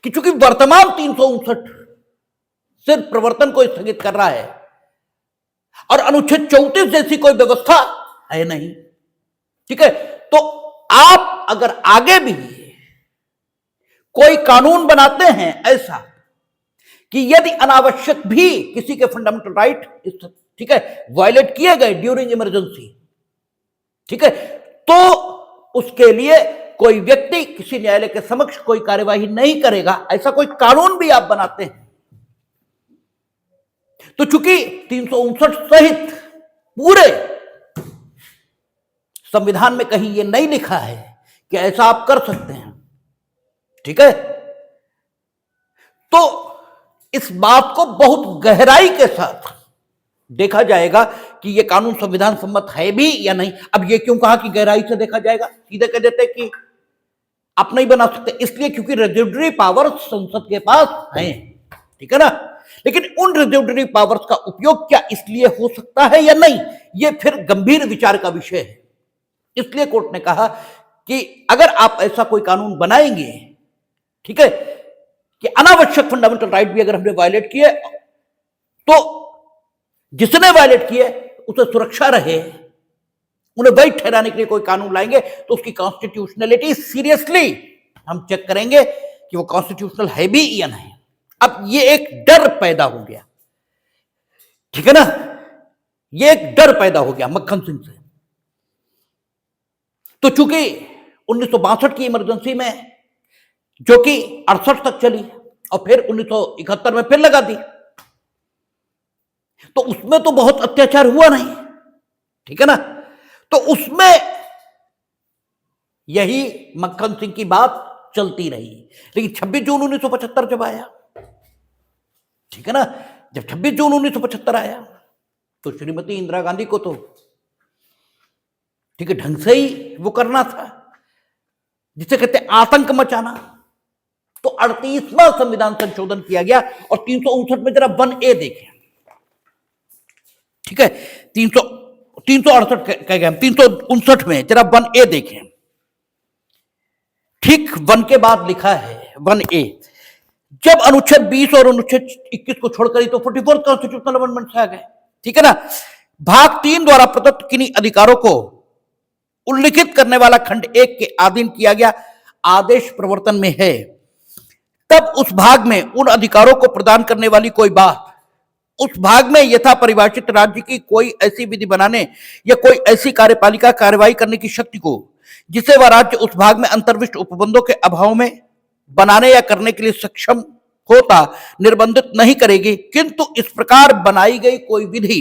कि चूंकि वर्तमान 359 सिर्फ प्रवर्तन को स्थगित कर रहा है और अनुच्छेद 34 जैसी कोई व्यवस्था है नहीं, ठीक है, तो आप अगर आगे भी कोई कानून बनाते हैं ऐसा कि यदि अनावश्यक भी किसी के फंडामेंटल राइट, ठीक है, वायलेट किए गए ड्यूरिंग इमरजेंसी, ठीक है, तो उसके लिए कोई व्यक्ति किसी न्यायालय के समक्ष कोई कार्यवाही नहीं करेगा, ऐसा कोई कानून भी आप बनाते हैं। तो चूंकि 359 सहित पूरे संविधान में कहीं यह नहीं लिखा है कि ऐसा आप कर सकते हैं, ठीक है, तो इस बात को बहुत गहराई के साथ देखा जाएगा कि यह कानून संविधान सम्मत है भी या नहीं। अब यह क्यों कहा कि गहराई से देखा जाएगा, सीधे कह देते कि आप नहीं बना सकते, इसलिए क्योंकि रेजिड्यूरी पावर्स संसद के पास हैं, ठीक है ना। लेकिन उन रेजिड्यूरी पावर्स का उपयोग क्या इसलिए हो सकता है या नहीं, यह फिर गंभीर विचार का विषय है। इसलिए कोर्ट ने कहा कि अगर आप ऐसा कोई कानून बनाएंगे, ठीक है, कि अनावश्यक फंडामेंटल राइट भी अगर हमने वायलेट किए तो जिसने वायलेट किए उसे सुरक्षा रहे, उन्हें वैध ठहराने के लिए कोई कानून लाएंगे तो उसकी कॉन्स्टिट्यूशनलिटी सीरियसली हम चेक करेंगे कि वो कॉन्स्टिट्यूशनल है भी या नहीं। अब ये एक डर पैदा हो गया, ठीक है ना, ये एक डर पैदा हो गया मक्खन सिंह से। तो चूंकि 1962 की इमरजेंसी में जो कि 68 तक चली और फिर 1971 में फिर लगा दी, तो उसमें तो बहुत अत्याचार हुआ नहीं, ठीक है ना। तो उसमें यही मक्खन सिंह की बात चलती रही। लेकिन 26 जून 1975 जब आया, ठीक है ना, जब 26 जून 1975 आया तो श्रीमती इंदिरा गांधी को तो, ठीक है, ढंग से ही वो करना था, जिसे कहते हैं आतंक मचाना। तो 38वां संविधान संशोधन किया गया और 359 में जरा 1A देखें, ठीक है, 368 कह गए, 359 में जरा 1A देखें, ठीक 1 के बाद लिखा है 1A, जब अनुच्छेद 20 और अनुच्छेद 21 को छोड़कर ही तो 44th कॉन्स्टिट्यूशनल अमेंडमेंट से आ गए, ठीक है ना। भाग 3 द्वारा प्रदत्त किन्हीं अधिकारों को उल्लिखित करने वाला खंड 1 के अधीन किया गया आदेश प्रवर्तन में है, तब उस भाग में उन अधिकारों को प्रदान करने वाली कोई बात उस भाग में यथा परिभाषित राज्य की कोई ऐसी विधि बनाने या कोई ऐसी कार्यपालिका कार्रवाई करने की शक्ति को जिसे वह राज्य उस भाग में अंतर्विष्ट उपबंधों के अभाव में बनाने या करने के लिए सक्षम होता निर्बंधित नहीं करेगी, किंतु इस प्रकार बनाई गई कोई विधि,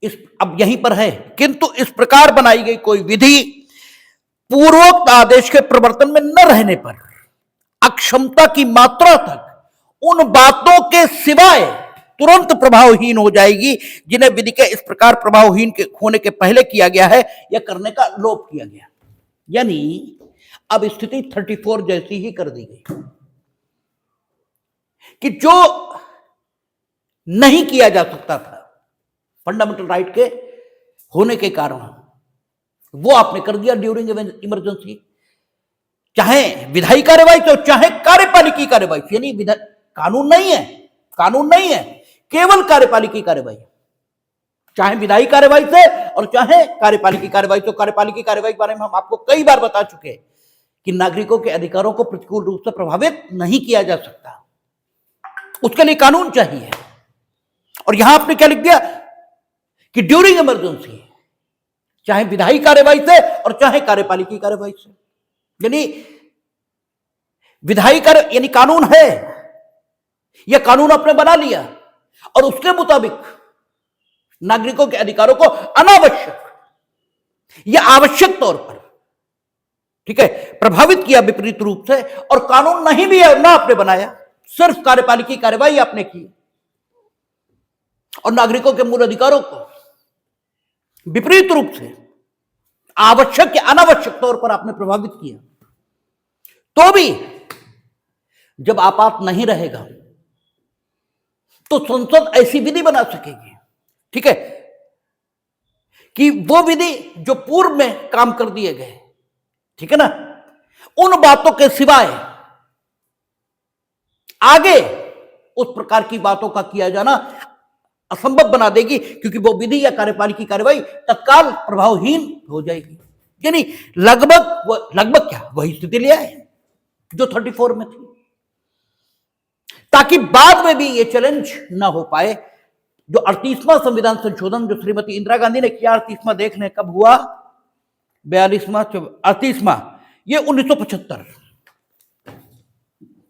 इस अब यहीं पर है, किंतु इस प्रकार बनाई गई कोई विधि पूर्वोक्त आदेश के प्रवर्तन में न रहने पर अक्षमता की मात्रा तक उन बातों के सिवाय तुरंत प्रभावहीन हो जाएगी, जिन्हें विधि के इस प्रकार प्रभावहीन के होने के पहले किया गया है या करने का लोप किया गया। यानी अब स्थिति 34 जैसी ही कर दी गई कि जो नहीं किया जा सकता था फंडामेंटल राइट के होने के कारण, वो आपने कर दिया ड्यूरिंग इमरजेंसी, चाहे विधायी कार्यवाही से चाहे कार्यपालिकी कार्यवाही से। यानी कानून नहीं है, केवल कार्यपालिकी कार्यवाही, चाहे विधायी कार्यवाही से और चाहे कार्यपालिकी कार्यवाही। तो कार्यपालिकी कार्यवाही के बारे में हम आपको कई बार बता चुके हैं कि नागरिकों के अधिकारों को प्रतिकूल रूप से प्रभावित नहीं किया जा सकता, उसके लिए कानून चाहिए। और यहां आपने क्या लिख दिया कि ड्यूरिंग इमरजेंसी, चाहे विधायी कार्यवाही से और चाहे कार्यपालिकी कार्यवाही से। यानी विधायी कार्य यानी कानून है, यह कानून आपने बना लिया और उसके मुताबिक नागरिकों के अधिकारों को अनावश्यक या आवश्यक तौर पर, ठीक है, प्रभावित किया विपरीत रूप से। और कानून नहीं भी है, ना आपने बनाया, सिर्फ कार्यपालिकी कार्यवाही आपने की और नागरिकों के मूल अधिकारों को विपरीत रूप से आवश्यक या अनावश्यक तौर पर आपने प्रभावित किया। तो भी जब आपात नहीं रहेगा तो संसद ऐसी विधि बना सकेगी, ठीक है, कि वो विधि जो पूर्व में काम कर दिए गए, ठीक है ना, उन बातों के सिवाय आगे उस प्रकार की बातों का किया जाना असंभव बना देगी, क्योंकि वो विधि या कार्यपालिकी कार्यवाही तत्काल प्रभावहीन हो जाएगी। यानी लगभग क्या वही स्थिति ले आए जो 34 में थी, ताकि बाद में भी ये चैलेंज ना हो पाए। जो 38वां संविधान संशोधन जो श्रीमती इंदिरा गांधी ने किया, 38वां देख लें कब हुआ, 42वां 38वां, ये 1975,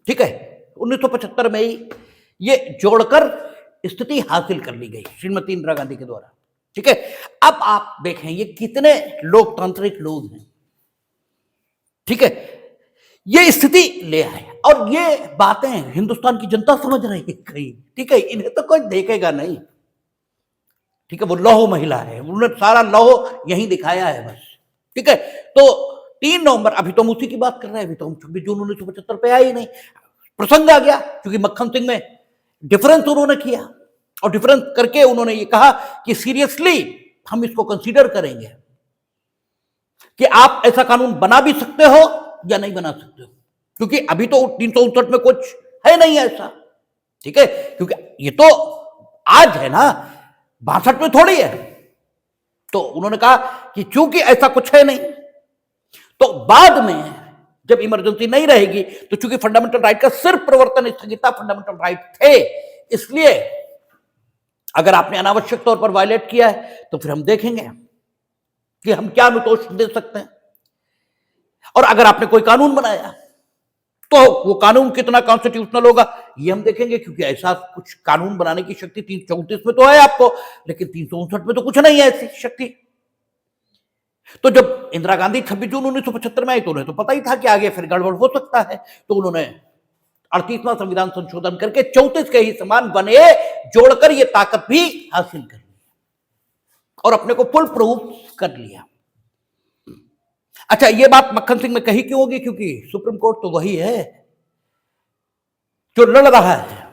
ठीक है, 1975 में ही ये जोड़कर स्थिति हासिल कर ली गई श्रीमती इंदिरा गांधी के द्वारा, ठीक है। अब आप देखें ये कितने लोकतांत्रिक लोग हैं, ठीक है, ये स्थिति ले आए और ये बातें हिंदुस्तान की जनता समझ रही है कहीं, ठीक है, इन्हें तो कोई देखेगा नहीं, ठीक है, वो लौह महिला है, उन्होंने सारा लौह यहीं दिखाया है बस, ठीक है। तो 3 नवंबर, अभी तो हम उसी की बात कर रहे हैं, अभी तो हम 26 जून 1975 पे आए ही नहीं, प्रसंग आ गया, क्योंकि मक्खन सिंह में डिफरेंस उन्होंने किया और डिफरेंस करके उन्होंने ये कहा कि सीरियसली हम इसको कंसीडर करेंगे कि आप ऐसा कानून बना भी सकते हो या नहीं बना सकते हो, क्योंकि अभी तो 359 में कुछ है नहीं ऐसा, ठीक है, क्योंकि ये तो आज है ना, 62 में थोड़ी है। तो उन्होंने कहा कि चूंकि ऐसा कुछ है नहीं, तो बाद में जब इमरजेंसी नहीं रहेगी तो चूंकि फंडामेंटल राइट का सिर्फ प्रवर्तन स्थगिता फंडामेंटल राइट थे, इसलिए अगर आपने अनावश्यक तौर पर वायलेट किया है तो फिर हम देखेंगे कि हम क्या अनुतोष दे सकते हैं। और अगर आपने कोई कानून बनाया तो वो कानून कितना कॉन्स्टिट्यूशनल होगा ये हम देखेंगे, क्योंकि ऐसा कुछ कानून बनाने की शक्ति 334 में तो है आपको, लेकिन 359 में तो कुछ नहीं है ऐसी शक्ति। तो जब इंदिरा गांधी 26 जून 1975 में आई तो उन्हें तो पता ही था कि आगे फिर गड़बड़ हो सकता है, तो उन्होंने 38वां संविधान संशोधन करके 34 के ही समान बने जोड़कर ये ताकत भी हासिल कर ली और अपने को फुल प्रूफ कर लिया। अच्छा, ये बात मक्खन सिंह में कही क्यों होगी, क्योंकि सुप्रीम कोर्ट तो वही है जो लड़ रहा है,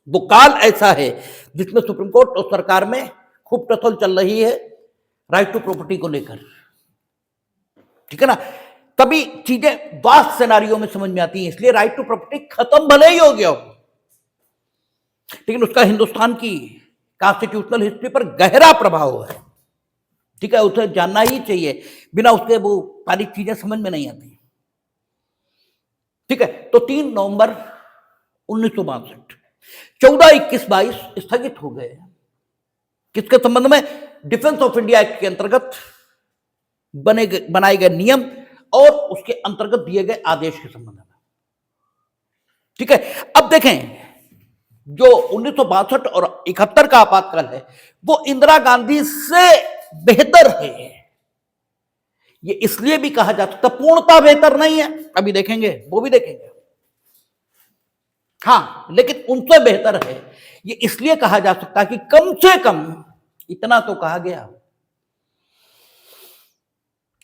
वो काल ऐसा है जिसमें सुप्रीम कोर्ट और सरकार में खूब टसल चल रही है राइट टू प्रॉपर्टी को लेकर, ठीक है ना, तभी चीजें वास्ट सिनेरियो में समझ में आती हैं। इसलिए राइट टू प्रॉपर्टी खत्म भले ही हो गया हो, लेकिन उसका हिंदुस्तान की कॉन्स्टिट्यूशनल हिस्ट्री पर गहरा प्रभाव है, ठीक है, उसे जानना ही चाहिए, बिना उसके वो सारी चीजें समझ में नहीं आती, ठीक है। तो 3 नवंबर 1962 14, 21, 22 स्थगित हो गए, किसके संबंध में, डिफेंस ऑफ इंडिया एक्ट के अंतर्गत बनाए गए नियम और उसके अंतर्गत दिए गए आदेश के संबंध में, ठीक है। अब देखें, जो 1962 और 71 का आपातकाल है वो इंदिरा गांधी से बेहतर है। ये इसलिए भी कहा जा सकता, पूर्णता बेहतर नहीं है, अभी देखेंगे, वो भी देखेंगे, हां, लेकिन उनसे बेहतर है, ये इसलिए कहा जा सकता है कि कम से कम इतना तो कहा गया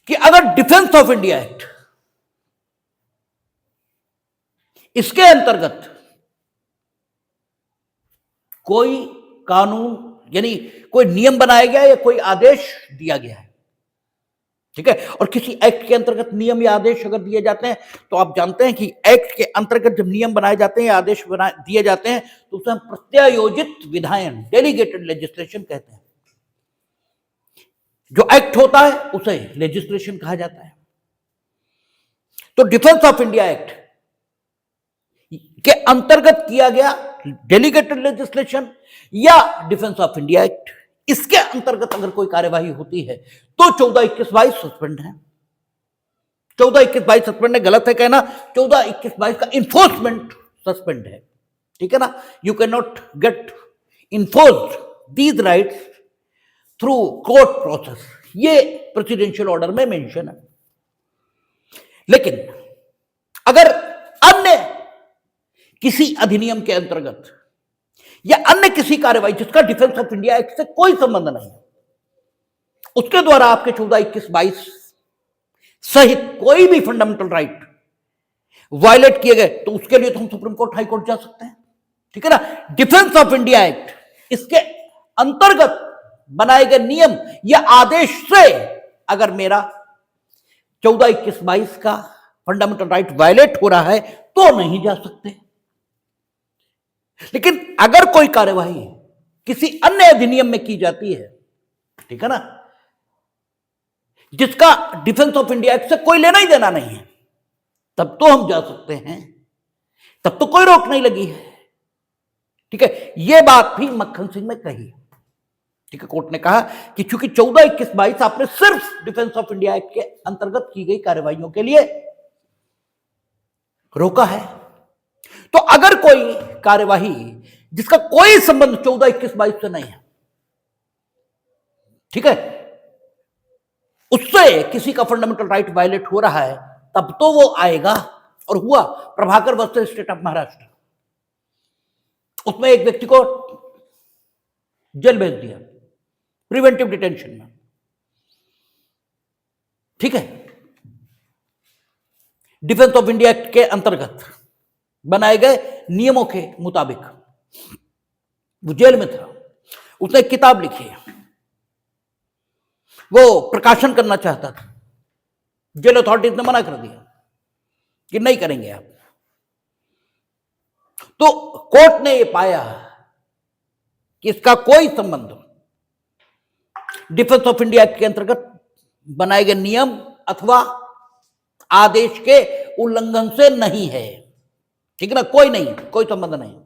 कि अगर डिफेंस ऑफ इंडिया एक्ट इसके अंतर्गत कोई कानून यानी कोई नियम बनाया गया या कोई आदेश दिया गया है, ठीक है, और किसी एक्ट के अंतर्गत नियम या आदेश अगर दिए जाते हैं तो आप जानते हैं कि एक्ट के अंतर्गत जब नियम बनाए जाते हैं या आदेश दिए जाते हैं तो उसे हम प्रत्यायोजित विधायन, डेलीगेटेड लेजिस्लेशन कहते हैं। जो एक्ट होता है उसे लेजिस्लेशन कहा जाता है। तो डिफेंस ऑफ इंडिया एक्ट के अंतर्गत किया गया डेलीगेटेड लेजिस्लेशन या डिफेंस ऑफ इंडिया एक्ट, इसके अंतर्गत अगर कोई कार्यवाही होती है तो 14, 21, 22 सस्पेंड है। 14, 21, 22 सस्पेंड है, गलत है कहना, 14, 21, 22 का इन्फोर्समेंट सस्पेंड है, ठीक है ना। You can not gate enforced these rights through court process, ये प्रेसिडेंशियल ऑर्डर में मेंशन है। लेकिन अगर अन्य किसी अधिनियम के अंतर्गत या अन्य किसी कार्यवाही जिसका डिफेंस ऑफ इंडिया एक्ट से कोई संबंध नहीं है, उसके द्वारा आपके 14, 21, 22 सहित कोई भी फंडामेंटल राइट वायलेट किए गए तो उसके लिए तो हम सुप्रीम कोर्ट, हाई कोर्ट जा सकते हैं, ठीक है ना। डिफेंस ऑफ इंडिया एक्ट इसके अंतर्गत बनाए गए नियम या आदेश से अगर मेरा 14, 21, 22 का फंडामेंटल राइट वायलेट हो रहा है तो नहीं जा सकते। लेकिन अगर कोई कार्यवाही किसी अन्य अधिनियम में की जाती है, ठीक है ना, जिसका डिफेंस ऑफ इंडिया एक्ट से कोई लेना ही देना नहीं है, तब तो हम जा सकते हैं, तब तो कोई रोक नहीं लगी है, ठीक है। यह बात भी मक्खन सिंह में कही, ठीक है। कोर्ट ने कहा कि चूंकि 14, 21, 22 आपने सिर्फ डिफेंस ऑफ इंडिया एक्ट के अंतर्गत की गई कार्यवाहियों के लिए रोका है, तो अगर कोई कार्यवाही जिसका कोई संबंध 14, 21, 22 से नहीं है, ठीक है, उससे किसी का फंडामेंटल राइट वायलेट हो रहा है, तब तो वो आएगा। और हुआ Prabhakar versus state of Maharashtra, उसमें एक व्यक्ति को जेल भेज दिया प्रिवेंटिव डिटेंशन में, ठीक है। डिफेंस ऑफ इंडिया एक्ट के अंतर्गत बनाए गए नियमों के मुताबिक वो जेल में था, उसने एक किताब लिखी, वो प्रकाशन करना चाहता था, जेल अथॉरिटीज ने मना कर दिया कि नहीं करेंगे आप। तो कोर्ट ने यह पाया कि इसका कोई संबंध डिफेंस ऑफ इंडिया एक्ट के अंतर्गत बनाए गए नियम अथवा आदेश के उल्लंघन से नहीं है, ठीक है ना, कोई नहीं, कोई संबंध नहीं।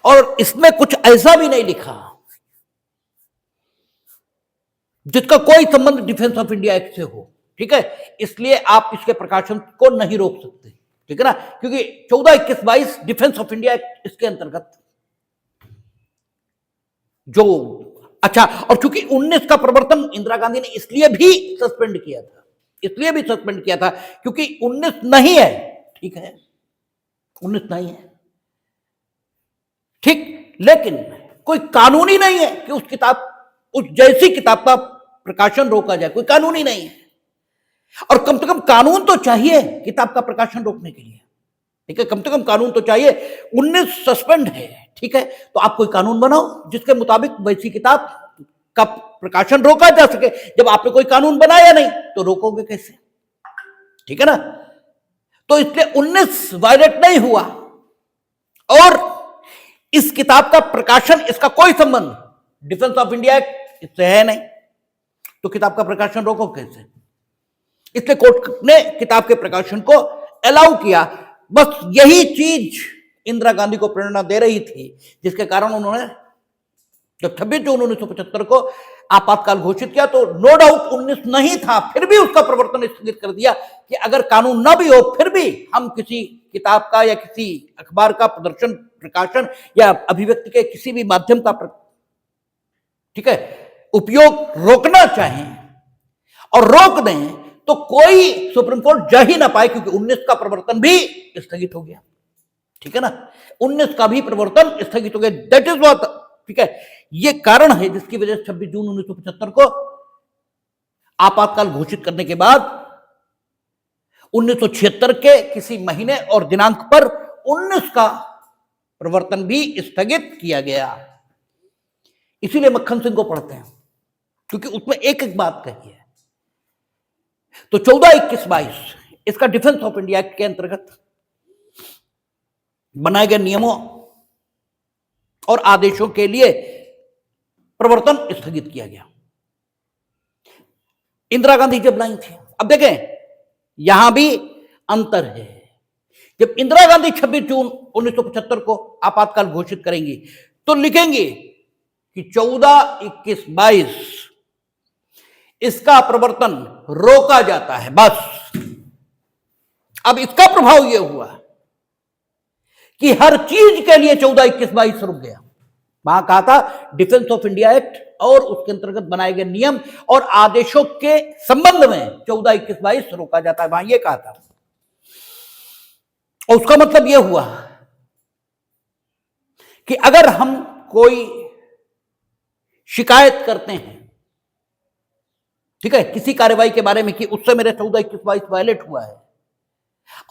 और इसमें कुछ ऐसा भी नहीं लिखा जिसका कोई संबंध डिफेंस ऑफ इंडिया एक्ट से हो, ठीक है। इसलिए आप इसके प्रकाशन को नहीं रोक सकते, ठीक है ना, क्योंकि 14, 21, 22 डिफेंस ऑफ इंडिया एक्ट इसके अंतर्गत जो अच्छा। और चूंकि 19 का प्रवर्तन इंदिरा गांधी ने इसलिए भी सस्पेंड किया था, इसलिए भी सस्पेंड किया था क्योंकि 19 नहीं है, ठीक है, 19 नहीं है, ठीक, लेकिन कोई कानूनी नहीं है कि उस किताब, उस जैसी किताब का प्रकाशन रोका जाए, कोई कानूनी नहीं है। और कम से कम कानून तो चाहिए किताब का प्रकाशन रोकने के लिए, ठीक है, कम से कम कानून तो चाहिए। 19 सस्पेंड है, ठीक है, तो आप कोई कानून बनाओ जिसके मुताबिक वैसी किताब का प्रकाशन रोका जा सके। जब आपने कोई कानून बनाया नहीं तो रोकोगे कैसे, ठीक है ना। तो इसलिए 19 वायलेट नहीं हुआ और इस किताब का प्रकाशन, इसका कोई संबंध डिफेंस ऑफ इंडिया एक्ट इससे है नहीं, तो किताब का प्रकाशन रोको कैसे। इसलिए कोर्ट ने किताब के प्रकाशन को अलाउ किया। बस यही चीज इंदिरा गांधी को प्रेरणा दे रही थी, जिसके कारण उन्होंने जब 26 जून 1975 को आपातकाल घोषित किया तो नो डाउट 19 नहीं था, फिर भी उसका प्रवर्तन स्थगित कर दिया कि अगर कानून ना भी हो फिर भी हम किसी किताब का या किसी अखबार का प्रदर्शन, प्रकाशन या अभिव्यक्ति के किसी भी माध्यम का, ठीक है, उपयोग रोकना चाहें और रोक दें तो कोई सुप्रीम कोर्ट जा ही ना पाए, क्योंकि 19 का प्रवर्तन भी स्थगित हो गया। ठीक है ना, 19 का भी प्रवर्तन स्थगित हो गया। दैट इज व्हाट, ठीक है, ये कारण है जिसकी वजह से 26 जून 1975 को आपातकाल घोषित करने के बाद 1976 के किसी महीने और दिनांक पर 19 का प्रवर्तन भी स्थगित किया गया। इसीलिए मक्खन सिंह को पढ़ते हैं, क्योंकि उसमें एक एक बात कही है। तो 14, 21, 22 इसका डिफेंस ऑफ इंडिया एक्ट के अंतर्गत बनाए गए नियमों और आदेशों के लिए प्रवर्तन स्थगित किया गया। इंदिरा गांधी जब लाई थी, अब देखें यहां भी अंतर है। जब इंदिरा गांधी 26 जून 1975 को आपातकाल घोषित करेंगी तो लिखेंगे कि 14, 21, 22 इसका प्रवर्तन रोका जाता है, बस। अब इसका प्रभाव यह हुआ कि हर चीज के लिए 14, 21, 22 रुक गया। वहां कहा था डिफेंस ऑफ इंडिया एक्ट और उसके अंतर्गत बनाए गए नियम और आदेशों के संबंध में 14, 21, 22 रोका जाता है, वहां यह कहा था। और उसका मतलब यह हुआ कि अगर हम कोई शिकायत करते हैं, ठीक है, किसी कार्यवाही के बारे में कि उससे मेरे 14, 21, 22 वायलेट हुआ है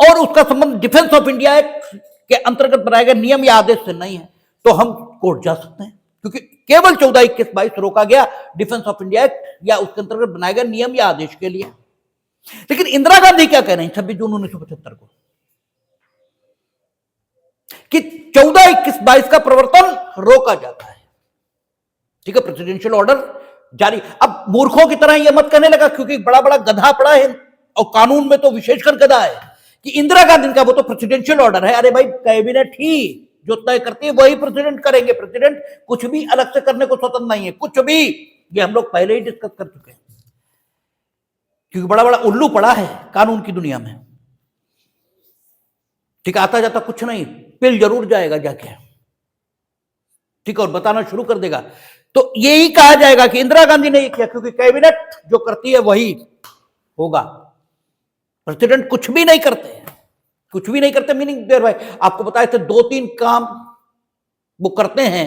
और उसका संबंध डिफेंस ऑफ इंडिया एक्ट के अंतर्गत बनाए गए नियम या आदेश से नहीं है, तो हम कोर्ट जा सकते हैं, क्योंकि केवल 14, 21, 22 रोका गया डिफेंस ऑफ इंडिया एक्ट या उसके अंतर्गत बनाए गए नियम या आदेश के लिए। लेकिन इंदिरा गांधी क्या कह रहे हैं 26 जून 1975 को कि 14, 21, 22 का प्रवर्तन रोका जाता है। ठीक है, प्रेसिडेंशियल ऑर्डर जारी। अब मूर्खों की तरह यह मत कहने लगा, क्योंकि बड़ा बड़ा गधा पड़ा है और कानून में तो विशेषकर गधा है, कि इंदिरा गांधी का वो तो प्रेसिडेंशियल ऑर्डर है। अरे भाई, कैबिनेट ही जो तय करती है वही प्रेसिडेंट करेंगे। प्रेसिडेंट कुछ भी अलग से करने को स्वतंत्र नहीं है, कुछ भी। ये हम लोग पहले ही डिस्कस कर चुके हैं, क्योंकि बड़ा बड़ा उल्लू पड़ा है कानून की दुनिया में। ठीक, आता जाता कुछ नहीं, पिल जरूर जाएगा जाके, ठीक, और बताना शुरू कर देगा। तो यही कहा जाएगा कि इंदिरा गांधी ने ये किया, क्योंकि कैबिनेट जो करती है वही होगा, प्रेसिडेंट कुछ भी नहीं करते, कुछ भी नहीं करते। मीनिंग देर भाई आपको बताए थे 2-3 काम वो करते हैं,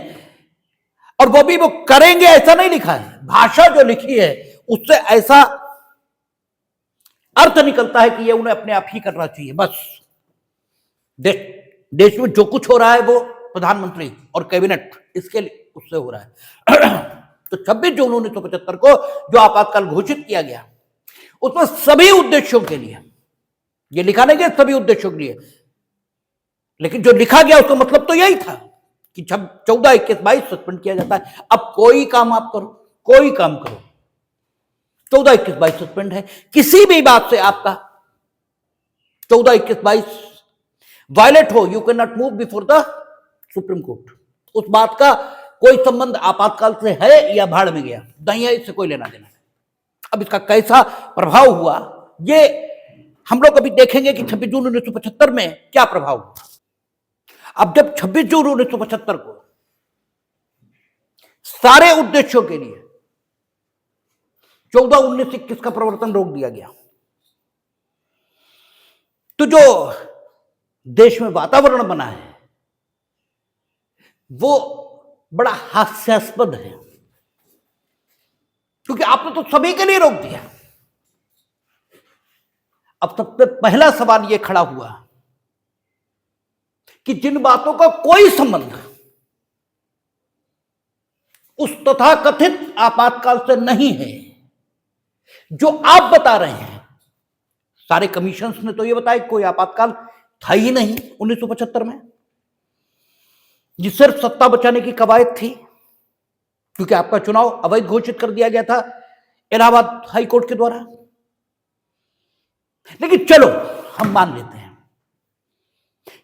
और वो भी वो करेंगे ऐसा नहीं लिखा है। भाषा जो लिखी है उससे ऐसा अर्थ निकलता है कि ये उन्हें अपने आप ही करना चाहिए, बस। देश में जो कुछ हो रहा है वो प्रधानमंत्री और कैबिनेट इसके लिए उससे हो रहा है। तो 26 जून 1975 को जो आपातकाल घोषित किया गया, उसमें सभी उद्देश्यों के लिए, ये लिखा नहीं गया सभी उद्देश्यों के लिए, लेकिन जो लिखा गया उसका मतलब तो यही था कि 14, 21, 22 सस्पेंड किया जाता है। अब कोई काम आप करो, कोई काम करो, 14, 21, 22 सस्पेंड है। किसी भी बात से आपका 14, 21, 22 वायलेट हो, you can not move before the supreme court. उस बात का कोई संबंध आपातकाल से है या भाड़ में गया नहीं है, इससे कोई लेना देना नहीं। अब इसका कैसा प्रभाव हुआ ये हम लोग अभी देखेंगे कि 26 जून 1975 में क्या प्रभाव हुआ। अब जब 26 जून 1975 को सारे उद्देश्यों के लिए 14, 19, 21 का प्रवर्तन रोक दिया गया, तो जो देश में वातावरण बना है वो बड़ा हास्यास्पद है, क्योंकि आपने तो सभी के लिए रोक दिया। अब सबसे पहला सवाल यह खड़ा हुआ कि जिन बातों का कोई संबंध उस तथाकथित आपातकाल से नहीं है, जो आप बता रहे हैं, सारे कमीशंस ने तो यह बताया कोई आपातकाल था ही नहीं 1975 में, ये सिर्फ सत्ता बचाने की कवायद थी, क्योंकि आपका चुनाव अवैध घोषित कर दिया गया था इलाहाबाद हाई कोर्ट के द्वारा। लेकिन चलो हम मान लेते हैं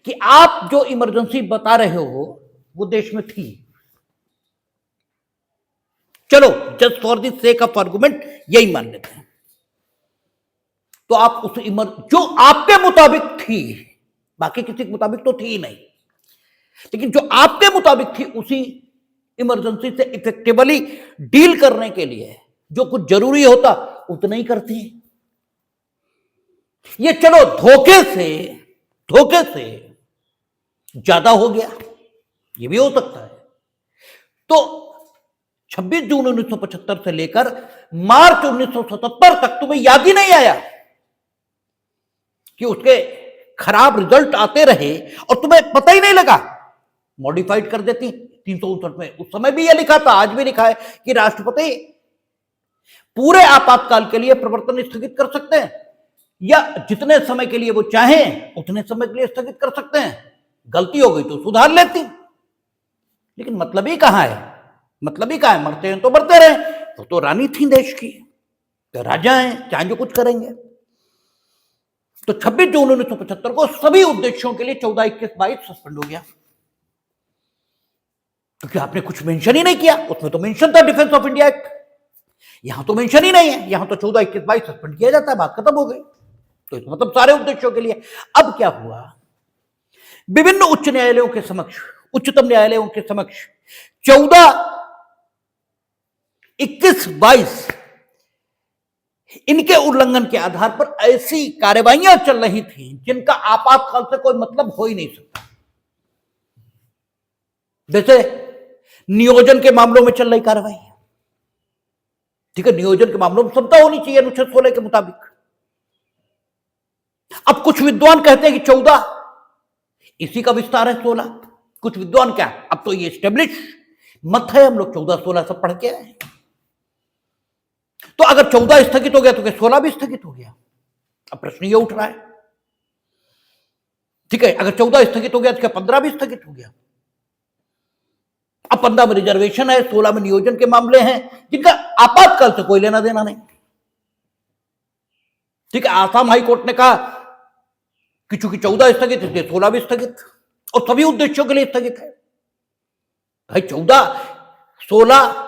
कि आप जो इमरजेंसी बता रहे हो वो देश में थी। चलो just for the sake of argument यही मान लेते हैं। तो आप उस जो आपके मुताबिक थी, बाकी किसी के मुताबिक तो थी ही नहीं, लेकिन जो आपके मुताबिक थी उसी इमरजेंसी से इफेक्टिवली डील करने के लिए जो कुछ जरूरी होता उतना ही करती। ये चलो धोखे से ज्यादा हो गया, ये भी हो सकता है। तो 26 जून 1975 से लेकर मार्च 1977 तक तुम्हें याद ही नहीं आया कि उसके खराब रिजल्ट आते रहे और तुम्हें पता ही नहीं लगा, मॉडिफाइड कर देती 359 में। उस समय भी यह लिखा था, आज भी लिखा है कि राष्ट्रपति पूरे आपातकाल के लिए प्रवर्तन स्थगित कर सकते हैं या जितने समय के लिए वो चाहें उतने समय के लिए स्थगित कर सकते हैं। गलती हो गई तो सुधार लेती, लेकिन मतलब ही कहां है, मतलब ही कहां है? मरते हैं तो मरते रहे, तो रानी थी देश की, तो राजा हैं, चाहे जो कुछ करेंगे। तो 26 जून 1975 को सभी उद्देश्यों के लिए 14, 21, 22 सस्पेंड हो गया, क्योंकि आपने कुछ मेंशन ही नहीं किया। उसमें तो मेंशन था डिफेंस ऑफ इंडिया एक्ट, यहां तो मेंशन ही नहीं है। यहां तो 14, 21, 22 सस्पेंड किया जाता है, बात खत्म हो गई। तो इसका मतलब सारे उद्देश्यों के लिए। अब क्या हुआ, विभिन्न उच्च न्यायालयों के समक्ष, उच्चतम न्यायालयों के समक्ष 14, 21, 22 इनके उल्लंघन के आधार पर ऐसी कार्रवाइयां चल रही थी जिनका आपातकाल से कोई मतलब हो ही नहीं सकता। जैसे नियोजन के मामलों में चल रही कार्रवाई, ठीक है, नियोजन के मामलों में समता होनी चाहिए अनुच्छेद 16 के मुताबिक। अब कुछ विद्वान कहते हैं कि 14 इसी का विस्तार है, 16। कुछ विद्वान क्या, अब तो ये स्टेब्लिश मत है, हम लोग 14, 16 सब पढ़ के आए। तो अगर 14 स्थगित हो गया तो क्या 16 भी स्थगित हो गया? अब प्रश्न ये उठ रहा है, ठीक है, अगर 14 स्थगित हो गया तो क्या 15 भी स्थगित हो गया? अब 15 में रिजर्वेशन है, 16 में नियोजन के मामले हैं जिनका आपातकाल से कोई लेना देना नहीं, ठीक है। आसाम हाईकोर्ट ने कहा कि चूंकि 14 स्थगित है 16 भी स्थगित, और सभी उद्देश्यों के लिए स्थगित है। भाई 14, 16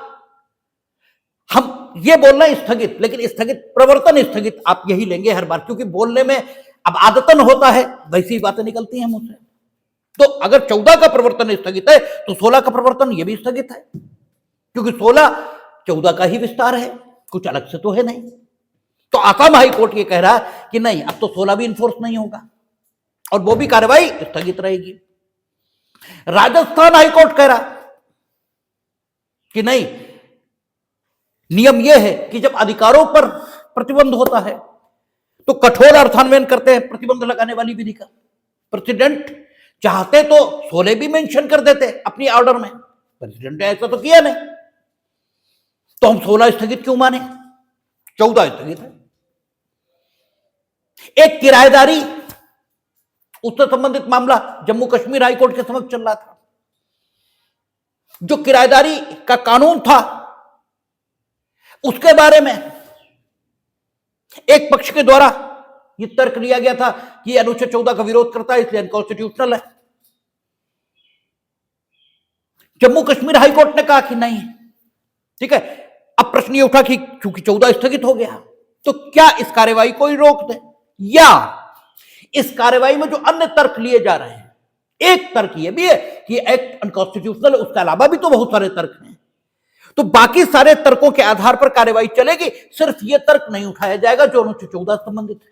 हम ये बोल रहे हैं स्थगित, लेकिन स्थगित प्रवर्तन स्थगित आप यही लेंगे हर बार, क्योंकि बोलने में अब आदतन होता है, वैसी बातें निकलती हैं मुझसे। तो अगर 14 का प्रवर्तन स्थगित है तो 16 का प्रवर्तन ये भी स्थगित है, क्योंकि 16 14 का ही विस्तार है, कुछ अलग से तो है नहीं। तो आसाम हाईकोर्ट ये कह रहा है कि नहीं, अब तो 16 भी इन्फोर्स नहीं होगा और वो भी कार्रवाई स्थगित रहेगी। राजस्थान हाईकोर्ट कह रहा कि नहीं, नियम यह है कि जब अधिकारों पर प्रतिबंध होता है तो कठोर अर्थान्वयन करते हैं प्रतिबंध लगाने वाली विधि का। प्रेसिडेंट चाहते तो 16 भी मेंशन कर देते अपनी ऑर्डर में, प्रेसिडेंट ने ऐसा तो किया नहीं, तो हम 16 स्थगित क्यों माने, 14 स्थगित है। एक किराएदारी, उससे संबंधित मामला जम्मू कश्मीर हाईकोर्ट के समक्ष चल रहा था। जो किराएदारी का कानून था उसके बारे में एक पक्ष के द्वारा यह तर्क दिया गया था कि अनुच्छेद 14 का विरोध करता है, इसलिए अनकॉन्स्टिट्यूशनल है। जम्मू कश्मीर हाईकोर्ट ने कहा कि नहीं, ठीक है। अब प्रश्न ये उठा कि चूंकि 14 स्थगित हो गया तो क्या इस कार्रवाई को ही रोक दे, या इस कार्रवाई में जो अन्य तर्क लिए जा रहे हैं, एक तर्क ये भी है कि एक्ट अनकॉन्स्टिट्यूशनल है, उसके अलावा भी तो बहुत सारे तर्क हैं, तो बाकी सारे तर्कों के आधार पर कार्रवाई चलेगी, सिर्फ यह तर्क नहीं उठाया जाएगा जो अनुच्छेद 14 से संबंधित है।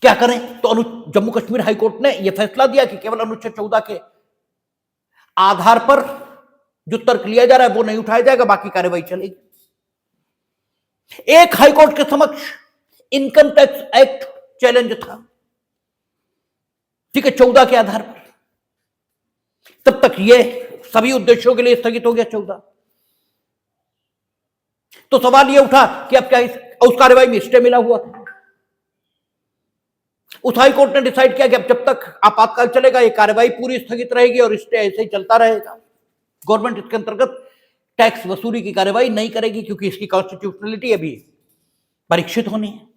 क्या करें? तो जम्मू कश्मीर हाईकोर्ट ने यह फैसला दिया कि केवल अनुच्छेद 14 के आधार पर जो तर्क लिया जा रहा है वो नहीं उठाया जाएगा, बाकी कार्रवाई चलेगी। एक हाईकोर्ट के समक्ष इनकम टैक्स एक्ट चैलेंज था, ठीक है, 14 के आधार पर। तब तक ये सभी उद्देश्यों के लिए स्थगित हो गया 14। तो सवाल ये उठा कि अब क्या उस कार्रवाई में स्टे मिला हुआ था। उस हाईकोर्ट ने डिसाइड किया कि अब जब तक आपातकाल चलेगा ये कार्रवाई पूरी स्थगित रहेगी और स्टे ऐसे ही चलता रहेगा। गवर्नमेंट इसके अंतर्गत टैक्स वसूली की कार्रवाई नहीं करेगी, क्योंकि इसकी कॉन्स्टिट्यूशनलिटी अभी परीक्षित होनी है।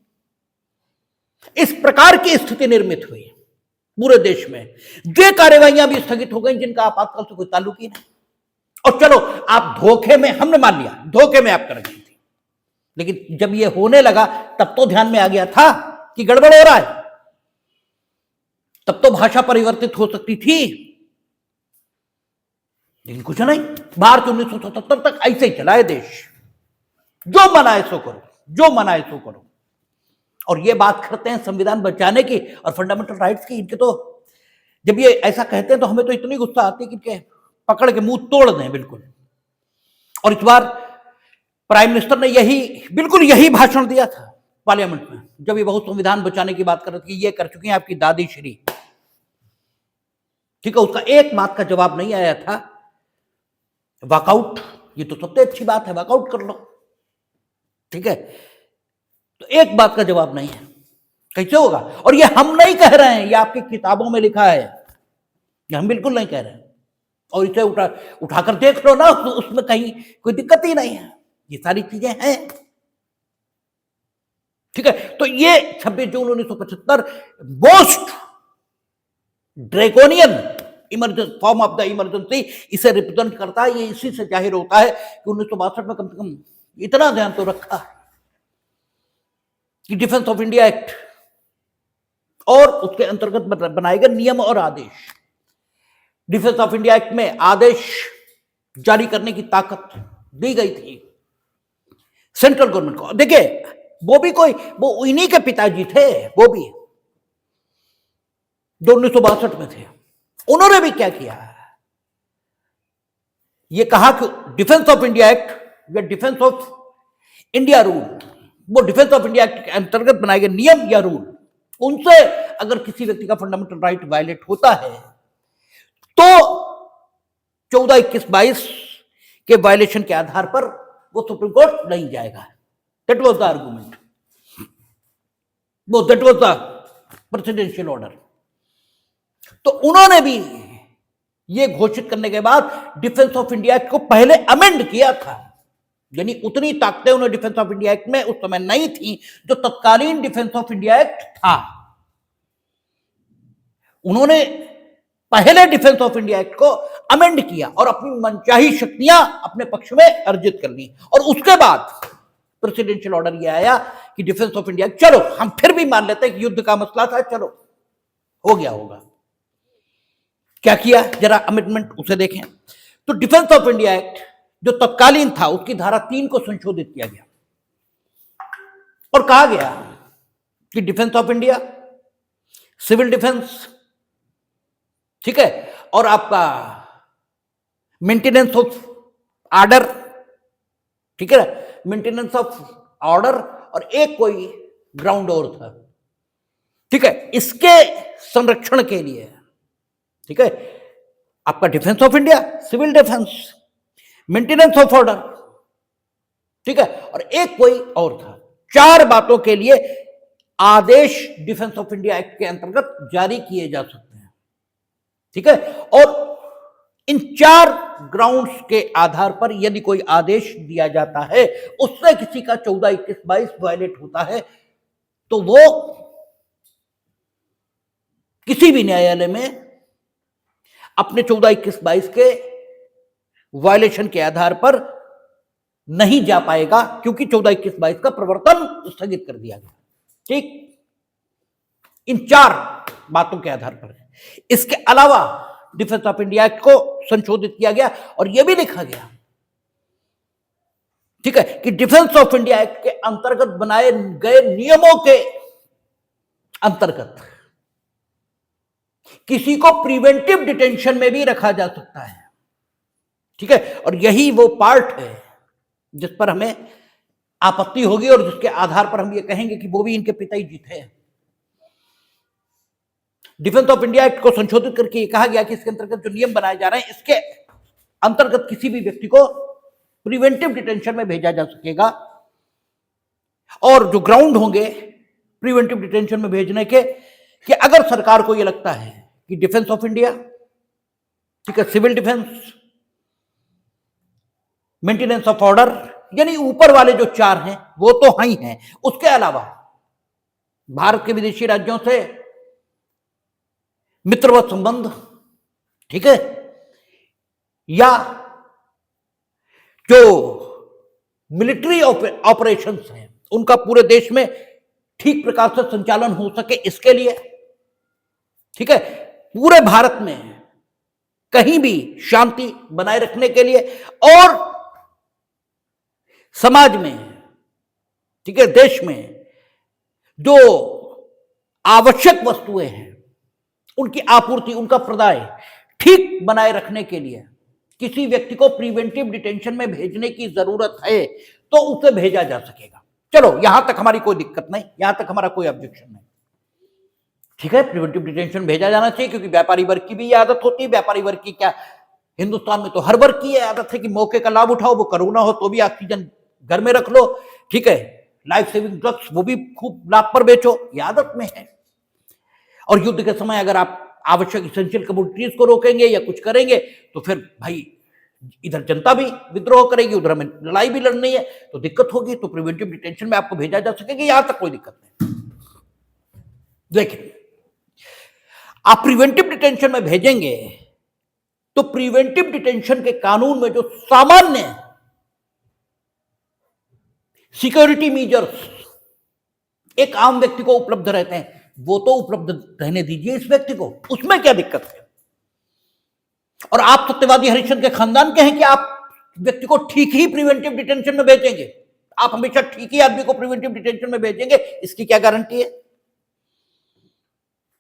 इस प्रकार की स्थिति निर्मित हुई पूरे देश में। ये कार्रवाइयां भी स्थगित हो गई जिनका आपातकाल से कोई ताल्लुक ही नहीं। और चलो आप धोखे में, हमने मान लिया धोखे में आप कर रही थी, लेकिन जब ये होने लगा तब तो ध्यान में आ गया था कि गड़बड़ हो रहा है, तब तो भाषा परिवर्तित हो सकती थी, लेकिन कुछ नहीं। मार्च 1977 तक ऐसे ही चला है देश, जो मना है सो करो, जो मना है सो करो। और ये बात करते हैं संविधान बचाने की और फंडामेंटल राइट्स की। इनके तो जब ये ऐसा कहते हैं तो हमें तो इतनी गुस्सा आती है कि इनके पकड़ के मुंह तोड़ दें बिल्कुल। और इस बार प्राइम मिनिस्टर ने बिल्कुल यही भाषण दिया था पार्लियामेंट में, जब ये बहुत संविधान बचाने की बात कर रहे थे कि ये कर चुकी हैं आपकी दादी श्री। ठीक है, उसका एक बात का जवाब नहीं आया था, वॉकआउट। ये तो सबसे अच्छी बात है, वॉकआउट कर लो। ठीक है, तो एक बात का जवाब नहीं है, कैसे होगा? और ये हम नहीं कह रहे हैं, ये आपकी किताबों में लिखा है, ये हम बिल्कुल नहीं कह रहे हैं। और इसे उठाकर देख लो ना, तो उसमें कहीं कोई दिक्कत ही नहीं है, ये सारी चीजें हैं। ठीक है, तो ये 26 जून 1975 most draconian emergency form of the emergency इसे रिप्रेजेंट करता है। ये इसी से जाहिर होता है कि 1962 में कम से कम इतना ध्यान तो रखा कि डिफेंस ऑफ इंडिया एक्ट और उसके अंतर्गत बनाए गए नियम और आदेश। डिफेंस ऑफ इंडिया एक्ट में आदेश जारी करने की ताकत दी गई थी सेंट्रल गवर्नमेंट को। देखिए, वो इन्हीं के पिताजी थे, वो भी जो 1962 में थे। उन्होंने भी क्या किया, ये कहा कि डिफेंस ऑफ इंडिया एक्ट या डिफेंस ऑफ इंडिया रूल, वो डिफेंस ऑफ इंडिया एक्ट के अंतर्गत बनाए गए नियम या रूल, उनसे अगर किसी व्यक्ति का फंडामेंटल राइट वायलेट होता है तो 14, 21, 22 के वायलेशन के आधार पर वो सुप्रीम कोर्ट नहीं जाएगा। That was the argument, that was the presidential order. तो उन्होंने भी ये घोषित करने के बाद डिफेंस ऑफ इंडिया एक्ट को पहले अमेंड किया था, यानी उतनी ताकतें उन्हें डिफेंस ऑफ इंडिया एक्ट में उस समय नहीं थी जो तत्कालीन डिफेंस ऑफ इंडिया एक्ट था। उन्होंने पहले डिफेंस ऑफ इंडिया एक्ट को अमेंड किया और अपनी मनचाही शक्तियां अपने पक्ष में अर्जित कर ली, और उसके बाद प्रेसिडेंशियल ऑर्डर ये आया कि डिफेंस ऑफ इंडिया, चलो हम फिर भी मान लेते हैं कि युद्ध का मसला था, चलो हो गया होगा। क्या किया, जरा अमेंडमेंट उसे देखें। तो डिफेंस ऑफ इंडिया एक्ट जो तत्कालीन था उसकी धारा 3 को संशोधित किया गया और कहा गया कि defence of India, civil defence, ठीक है, और आपका मेंटेनेंस ऑफ ऑर्डर, ठीक है, मेंटेनेंस ऑफ ऑर्डर, और एक कोई ग्राउंड और था, ठीक है, इसके संरक्षण के लिए, ठीक है, आपका defence of India, civil defence, maintenance of order, ठीक है, और एक कोई और था। 4 बातों के लिए आदेश डिफेंस ऑफ इंडिया एक्ट के अंतर्गत जारी किए जा सकते हैं, ठीक है, और इन 4 ग्राउंड्स के आधार पर यदि कोई आदेश दिया जाता है, उससे किसी का 14, 21, 22 वायलेट होता है, तो वो किसी भी न्यायालय में अपने 14, 21, 22 के वायलेशन के आधार पर नहीं जा पाएगा, क्योंकि 14, 21, 22 का प्रवर्तन स्थगित कर दिया गया। ठीक, इन 4 बातों के आधार पर। इसके अलावा डिफेंस ऑफ इंडिया एक्ट को संशोधित किया गया और यह भी लिखा गया, ठीक है, कि डिफेंस ऑफ इंडिया एक्ट के अंतर्गत बनाए गए नियमों के अंतर्गत किसी को प्रिवेंटिव डिटेंशन में भी रखा जा सकता है, ठीक है, और यही वो पार्ट है जिस पर हमें आपत्ति होगी और जिसके आधार पर हम ये कहेंगे कि वो भी इनके पिता ही जीते हैं। डिफेंस ऑफ इंडिया एक्ट को संशोधित करके ये कहा गया कि इसके अंतर्गत जो नियम बनाए जा रहे हैं, इसके अंतर्गत किसी भी व्यक्ति को प्रिवेंटिव डिटेंशन में भेजा जा सकेगा, और जो ग्राउंड होंगे प्रिवेंटिव डिटेंशन में भेजने के, कि अगर सरकार को यह लगता है कि डिफेंस ऑफ इंडिया, ठीक है, civil defence, maintenance of order, यानी ऊपर वाले जो 4 हैं वो तो ही हैं, उसके अलावा भारत के विदेशी राज्यों से मित्रवत संबंध, ठीक है, या जो मिलिट्री ऑपरेशंस हैं उनका पूरे देश में ठीक प्रकार से संचालन हो सके, इसके लिए, ठीक है, पूरे भारत में कहीं भी शांति बनाए रखने के लिए, और समाज में, ठीक है, देश में जो आवश्यक वस्तुएं हैं उनकी आपूर्ति, उनका प्रदाय ठीक बनाए रखने के लिए किसी व्यक्ति को प्रिवेंटिव डिटेंशन में भेजने की जरूरत है तो उसे भेजा जा सकेगा। चलो यहां तक हमारी कोई दिक्कत नहीं, यहां तक हमारा कोई ऑब्जेक्शन नहीं, ठीक है। प्रिवेंटिव डिटेंशन भेजा जाना चाहिए क्योंकि व्यापारी वर्ग की भी ये आदत होती है। व्यापारी वर्ग की क्या, हिंदुस्तान में तो हर वर्ग की यह आदत है कि मौके का लाभ उठाओ, वो कोरोना हो तो भी ऑक्सीजन घर में रख लो, ठीक है। लाइफ सेविंग ड्रग्स वो भी खूब लाभ पर बेचो, ये आदत में है। और युद्ध के समय अगर आप आवश्यक इसेंशियल कमोडिटीज को रोकेंगे या कुछ करेंगे तो फिर भाई इधर जनता भी विद्रोह करेगी, उधर हमें लड़ाई भी लड़नी है तो दिक्कत होगी। तो प्रिवेंटिव डिटेंशन में आपको भेजा जा सकेगा, यहां तक कोई दिक्कत नहीं। लेकिन आप प्रिवेंटिव डिटेंशन में भेजेंगे तो प्रिवेंटिव डिटेंशन के कानून में जो सामान्य सिक्योरिटी मेजर्स एक आम व्यक्ति को उपलब्ध रहते हैं वो तो उपलब्ध रहने दीजिए इस व्यक्ति को, उसमें क्या दिक्कत है। और आप सत्यवादी हरिश्चंद्र के खानदान के हैं कि आप व्यक्ति को ठीक ही प्रिवेंटिव डिटेंशन में भेजेंगे, आप हमेशा ठीक ही आदमी को प्रिवेंटिव डिटेंशन में भेजेंगे, इसकी क्या गारंटी है,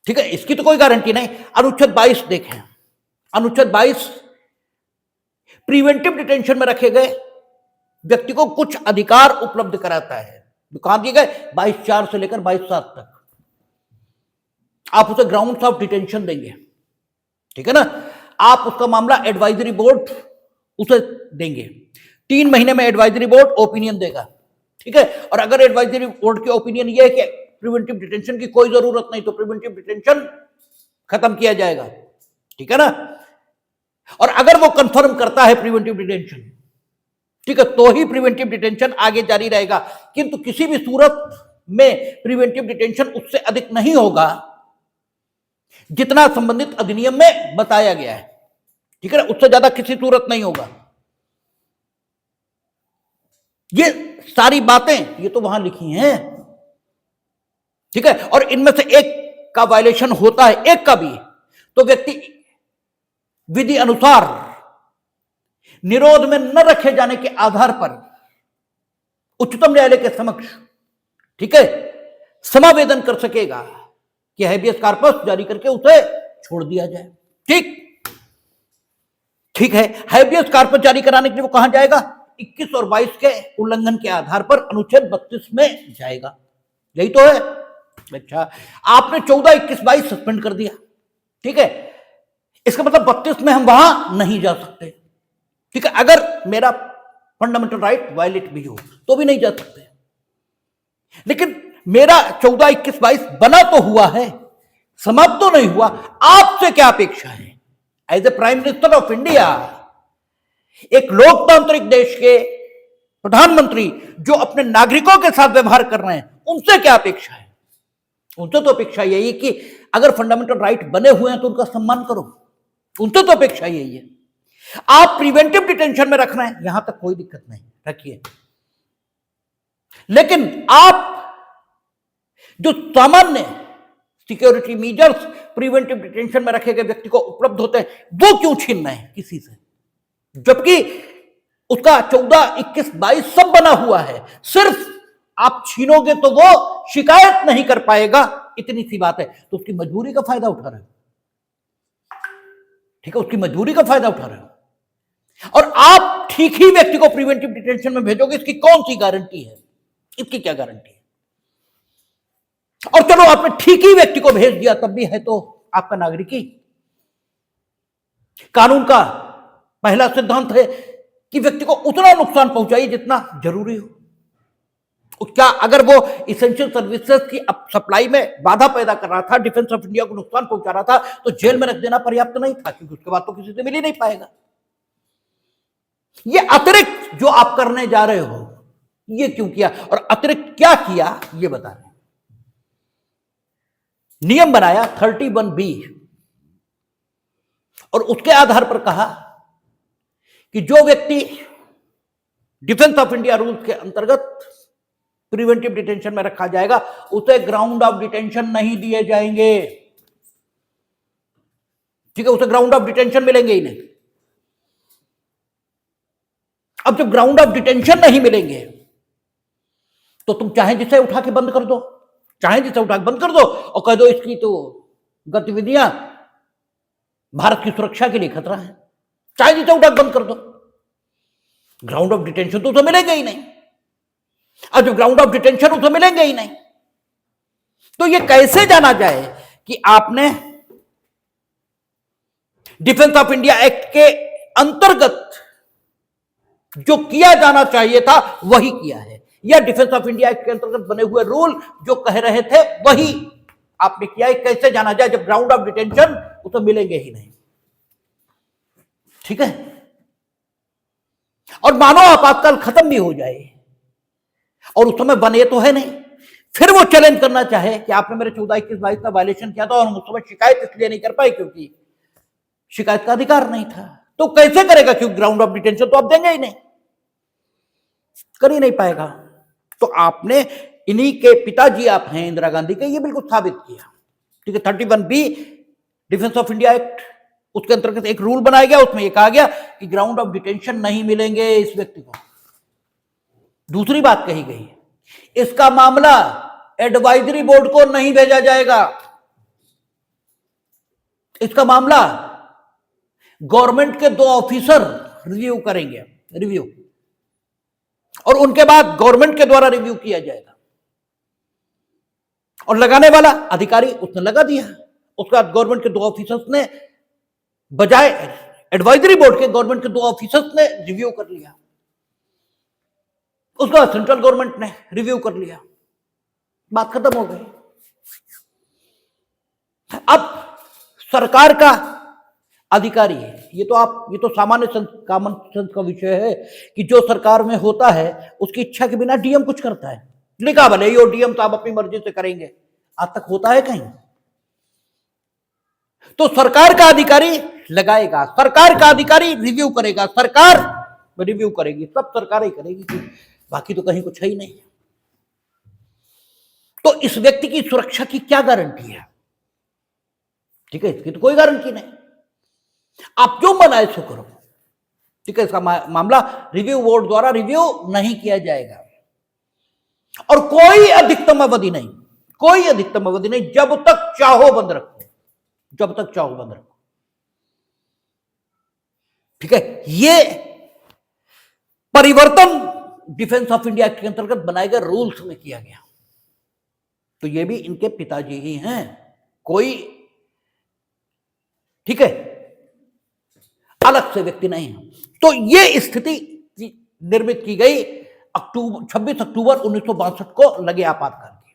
ठीक है, इसकी तो कोई गारंटी नहीं। अनुच्छेद 22 देखें, अनुच्छेद 22 प्रिवेंटिव डिटेंशन में रखे गए व्यक्ति को कुछ अधिकार उपलब्ध कराता है। कहां दिए गए, 22(4) से लेकर 22(7) तक आप उसे ग्राउंड्स ऑफ डिटेंशन देंगे, ठीक है ना। आप उसका मामला एडवाइजरी बोर्ड उसे देंगे, 3 महीने में एडवाइजरी बोर्ड ओपिनियन देगा, ठीक है। और अगर एडवाइजरी बोर्ड के ओपिनियन यह है कि प्रिवेंटिव डिटेंशन की कोई जरूरत नहीं तो प्रिवेंटिव डिटेंशन खत्म किया जाएगा, ठीक है ना। और अगर वो कंफर्म करता है प्रिवेंटिव डिटेंशन, ठीक है, तो ही प्रिवेंटिव डिटेंशन आगे जारी रहेगा। किंतु किसी भी सूरत में प्रिवेंटिव डिटेंशन उससे अधिक नहीं होगा जितना संबंधित अधिनियम में बताया गया है, ठीक है ना, उससे ज्यादा किसी सूरत नहीं होगा। ये सारी बातें ये तो वहां लिखी हैं, ठीक है। और इनमें से एक का वायलेशन होता है, एक का भी, तो व्यक्ति विधि अनुसार निरोध में न रखे जाने के आधार पर उच्चतम न्यायालय के समक्ष, ठीक है, समावेदन कर सकेगा कि हैबियस कॉर्पस जारी करके उसे छोड़ दिया जाए, ठीक है। हैबियस कॉर्पस जारी कराने के लिए वो कहां जाएगा, 21 और 22 के उल्लंघन के आधार पर अनुच्छेद 32 में जाएगा, यही तो है। अच्छा, आपने 14, 21, 22 सस्पेंड कर दिया, ठीक है, इसका मतलब 32 में हम वहां नहीं जा सकते, ठीक है। अगर मेरा फंडामेंटल राइट वायलेट भी हो तो भी नहीं जा सकते। लेकिन मेरा 14, 21, 22 बना तो हुआ है, समाप्त तो नहीं हुआ। आपसे क्या अपेक्षा है as a prime minister of India, एक लोकतांत्रिक देश के प्रधानमंत्री जो अपने नागरिकों के साथ व्यवहार कर रहे हैं, उनसे क्या अपेक्षा है। उनसे तो अपेक्षा यही है कि अगर फंडामेंटल राइट बने हुए हैं तो उनका सम्मान करो, उनसे तो अपेक्षा यही है। आप प्रिवेंटिव डिटेंशन में रख रहे हैं, यहां तक कोई दिक्कत नहीं, रखिए। लेकिन आप जो सामान्य सिक्योरिटी मेजर्स प्रिवेंटिव डिटेंशन में रखे गए व्यक्ति को उपलब्ध होते हैं वो क्यों छीन रहे हैं किसी से, जबकि उसका 14, 21, 22 सब बना हुआ है। सिर्फ आप छीनोगे तो वो शिकायत नहीं कर पाएगा, इतनी सी बात है। तो उसकी मजबूरी का फायदा उठा रहे हो, ठीक है, उसकी मजबूरी का फायदा उठा रहे हो। और आप ठीक ही व्यक्ति को प्रिवेंटिव डिटेंशन में भेजोगे, इसकी कौन सी गारंटी है, इसकी क्या गारंटी है। और चलो आपने ठीक ही व्यक्ति को भेज दिया, तब भी है तो आपका नागरिक ही। कानून का पहला सिद्धांत है कि व्यक्ति को उतना नुकसान पहुंचाइए जितना जरूरी हो। क्या अगर वो इसेंशियल सर्विसेज की सप्लाई में बाधा पैदा कर रहा था, डिफेंस ऑफ इंडिया को नुकसान पहुंचा रहा था, तो जेल में रख देना पर्याप्त नहीं था, क्योंकि उसके बाद तो किसी से मिल ही नहीं पाएगा। ये अतिरिक्त जो आप करने जा रहे हो ये क्यों किया, और अतिरिक्त क्या किया ये बता रहे हैं। नियम बनाया 31B और उसके आधार पर कहा कि जो व्यक्ति डिफेंस ऑफ इंडिया रूल्स के अंतर्गत प्रिवेंटिव डिटेंशन में रखा जाएगा उसे ग्राउंड ऑफ डिटेंशन नहीं दिए जाएंगे, ठीक है, उसे ग्राउंड ऑफ डिटेंशन मिलेंगे ही नहीं। अब जब ग्राउंड ऑफ डिटेंशन नहीं मिलेंगे तो तुम चाहे जिसे उठा के बंद कर दो, चाहे जिसे उठा बंद कर दो और कह दो इसकी तो गतिविधियां भारत की सुरक्षा के लिए खतरा है, चाहे जिसे उठा बंद कर दो। ग्राउंड ऑफ डिटेंशन तो उसे मिलेंगे ही नहीं, और जो ग्राउंड ऑफ डिटेंशन उसे मिलेंगे ही नहीं, तो ये कैसे जाना जाए कि आपने डिफेंस ऑफ इंडिया एक्ट के अंतर्गत जो किया जाना चाहिए था वही किया है, या डिफेंस ऑफ इंडिया एक्ट के अंतर्गत बने हुए रूल जो कह रहे थे वही आपने किया है? कैसे जाना जाए जब ग्राउंड ऑफ डिटेंशन उसे मिलेंगे ही नहीं? ठीक है, और मानो आपातकाल खत्म भी हो जाए और उस समय बने तो है नहीं, फिर वो चैलेंज करना चाहे कि आपने मेरे 14, 21, 22 का वायलेशन किया था और हम उस समय शिकायत इसलिए नहीं कर पाए क्योंकि शिकायत का अधिकार नहीं था, तो कैसे करेगा? क्योंकि ग्राउंड ऑफ डिटेंशन तो आप देंगे ही नहीं, कर ही नहीं पाएगा। तो आपने इन्हीं के पिताजी आप हैं इंदिरा गांधी के, ये बिल्कुल साबित किया। ठीक है, 31B defence of India act, उसके अंतर्गत एक रूल बनाया गया, उसमें यह कहा गया कि ग्राउंड ऑफ डिटेंशन नहीं मिलेंगे इस व्यक्ति को। दूसरी बात कही गई, इसका मामला एडवाइजरी बोर्ड को नहीं भेजा जाएगा, इसका मामला गवर्नमेंट के 2 ऑफिसर रिव्यू करेंगे, रिव्यू, और उनके बाद गवर्नमेंट के द्वारा रिव्यू किया जाएगा। और लगाने वाला अधिकारी उसने लगा दिया, उसके बाद गवर्नमेंट के 2 ऑफिसर्स ने बजाय एडवाइजरी बोर्ड के गवर्नमेंट के 2 ऑफिसर्स ने रिव्यू कर लिया, उसके बाद सेंट्रल गवर्नमेंट ने रिव्यू कर लिया, बात खत्म हो गई। अब सरकार का अधिकारी है, ये तो सामान्य कॉमन सेंस का विषय है कि जो सरकार में होता है उसकी इच्छा के बिना डीएम कुछ करता है, लिखा भले ही डीएम साहब अपनी मर्जी से करेंगे, आज तक होता है कहीं? तो सरकार का अधिकारी लगाएगा, सरकार का अधिकारी रिव्यू करेगा, सरकार रिव्यू करेगी, सब सरकार ही करेगी, बाकी तो कहीं कुछ है ही नहीं। तो इस व्यक्ति की सुरक्षा की क्या गारंटी है? ठीक है, इसकी तो कोई गारंटी नहीं, आप जो बनाए सो करो। ठीक है, इसका मामला रिव्यू बोर्ड द्वारा रिव्यू नहीं किया जाएगा, और कोई अधिकतम अवधि नहीं, कोई अधिकतम अवधि नहीं, जब तक चाहो बंद रखो, जब तक चाहो बंद रखो। ठीक है, ये परिवर्तन डिफेंस ऑफ इंडिया के अंतर्गत बनाए गए रूल्स में किया गया। तो ये भी इनके पिताजी ही हैं, कोई ठीक है अलग से व्यक्ति नहीं है। तो ये स्थिति निर्मित की गई 26 अक्टूबर 1962 को लगे आपातकाल की।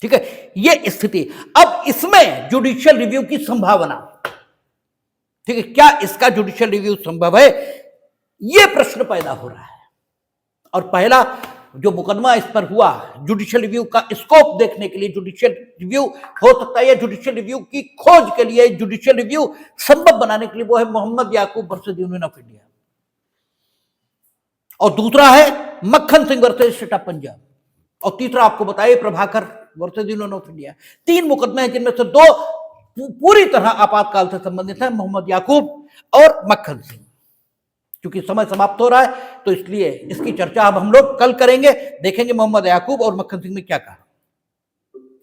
ठीक है, ये स्थिति। अब इसमें जुडिशियल रिव्यू की संभावना, ठीक है, क्या इसका जुडिशियल रिव्यू संभव है, ये प्रश्न पैदा हो रहा है। और पहला जो मुकदमा इस पर हुआ, जुडिशियल रिव्यू का स्कोप देखने के लिए जुडिशियल रिव्यू हो सकता है, या जुडिशियल रिव्यू की खोज के लिए, जुडिशियल रिव्यू संभव बनाने के लिए, वो है मोहम्मद याकूब वर्सेस यूनियन ऑफ इंडिया, और दूसरा है मक्खन Singh versus state of Punjab, और तीसरा आपको बताइए Prabhakar versus union of India. 3 मुकदमे हैं, जिनमें से 2 पूरी तरह आपातकाल से संबंधित है, मोहम्मद याकूब और मक्खन सिंह। क्योंकि समय समाप्त हो रहा है तो इसलिए इसकी चर्चा अब हम लोग कल करेंगे, देखेंगे मोहम्मद याकूब और मक्खन सिंह में क्या कहा।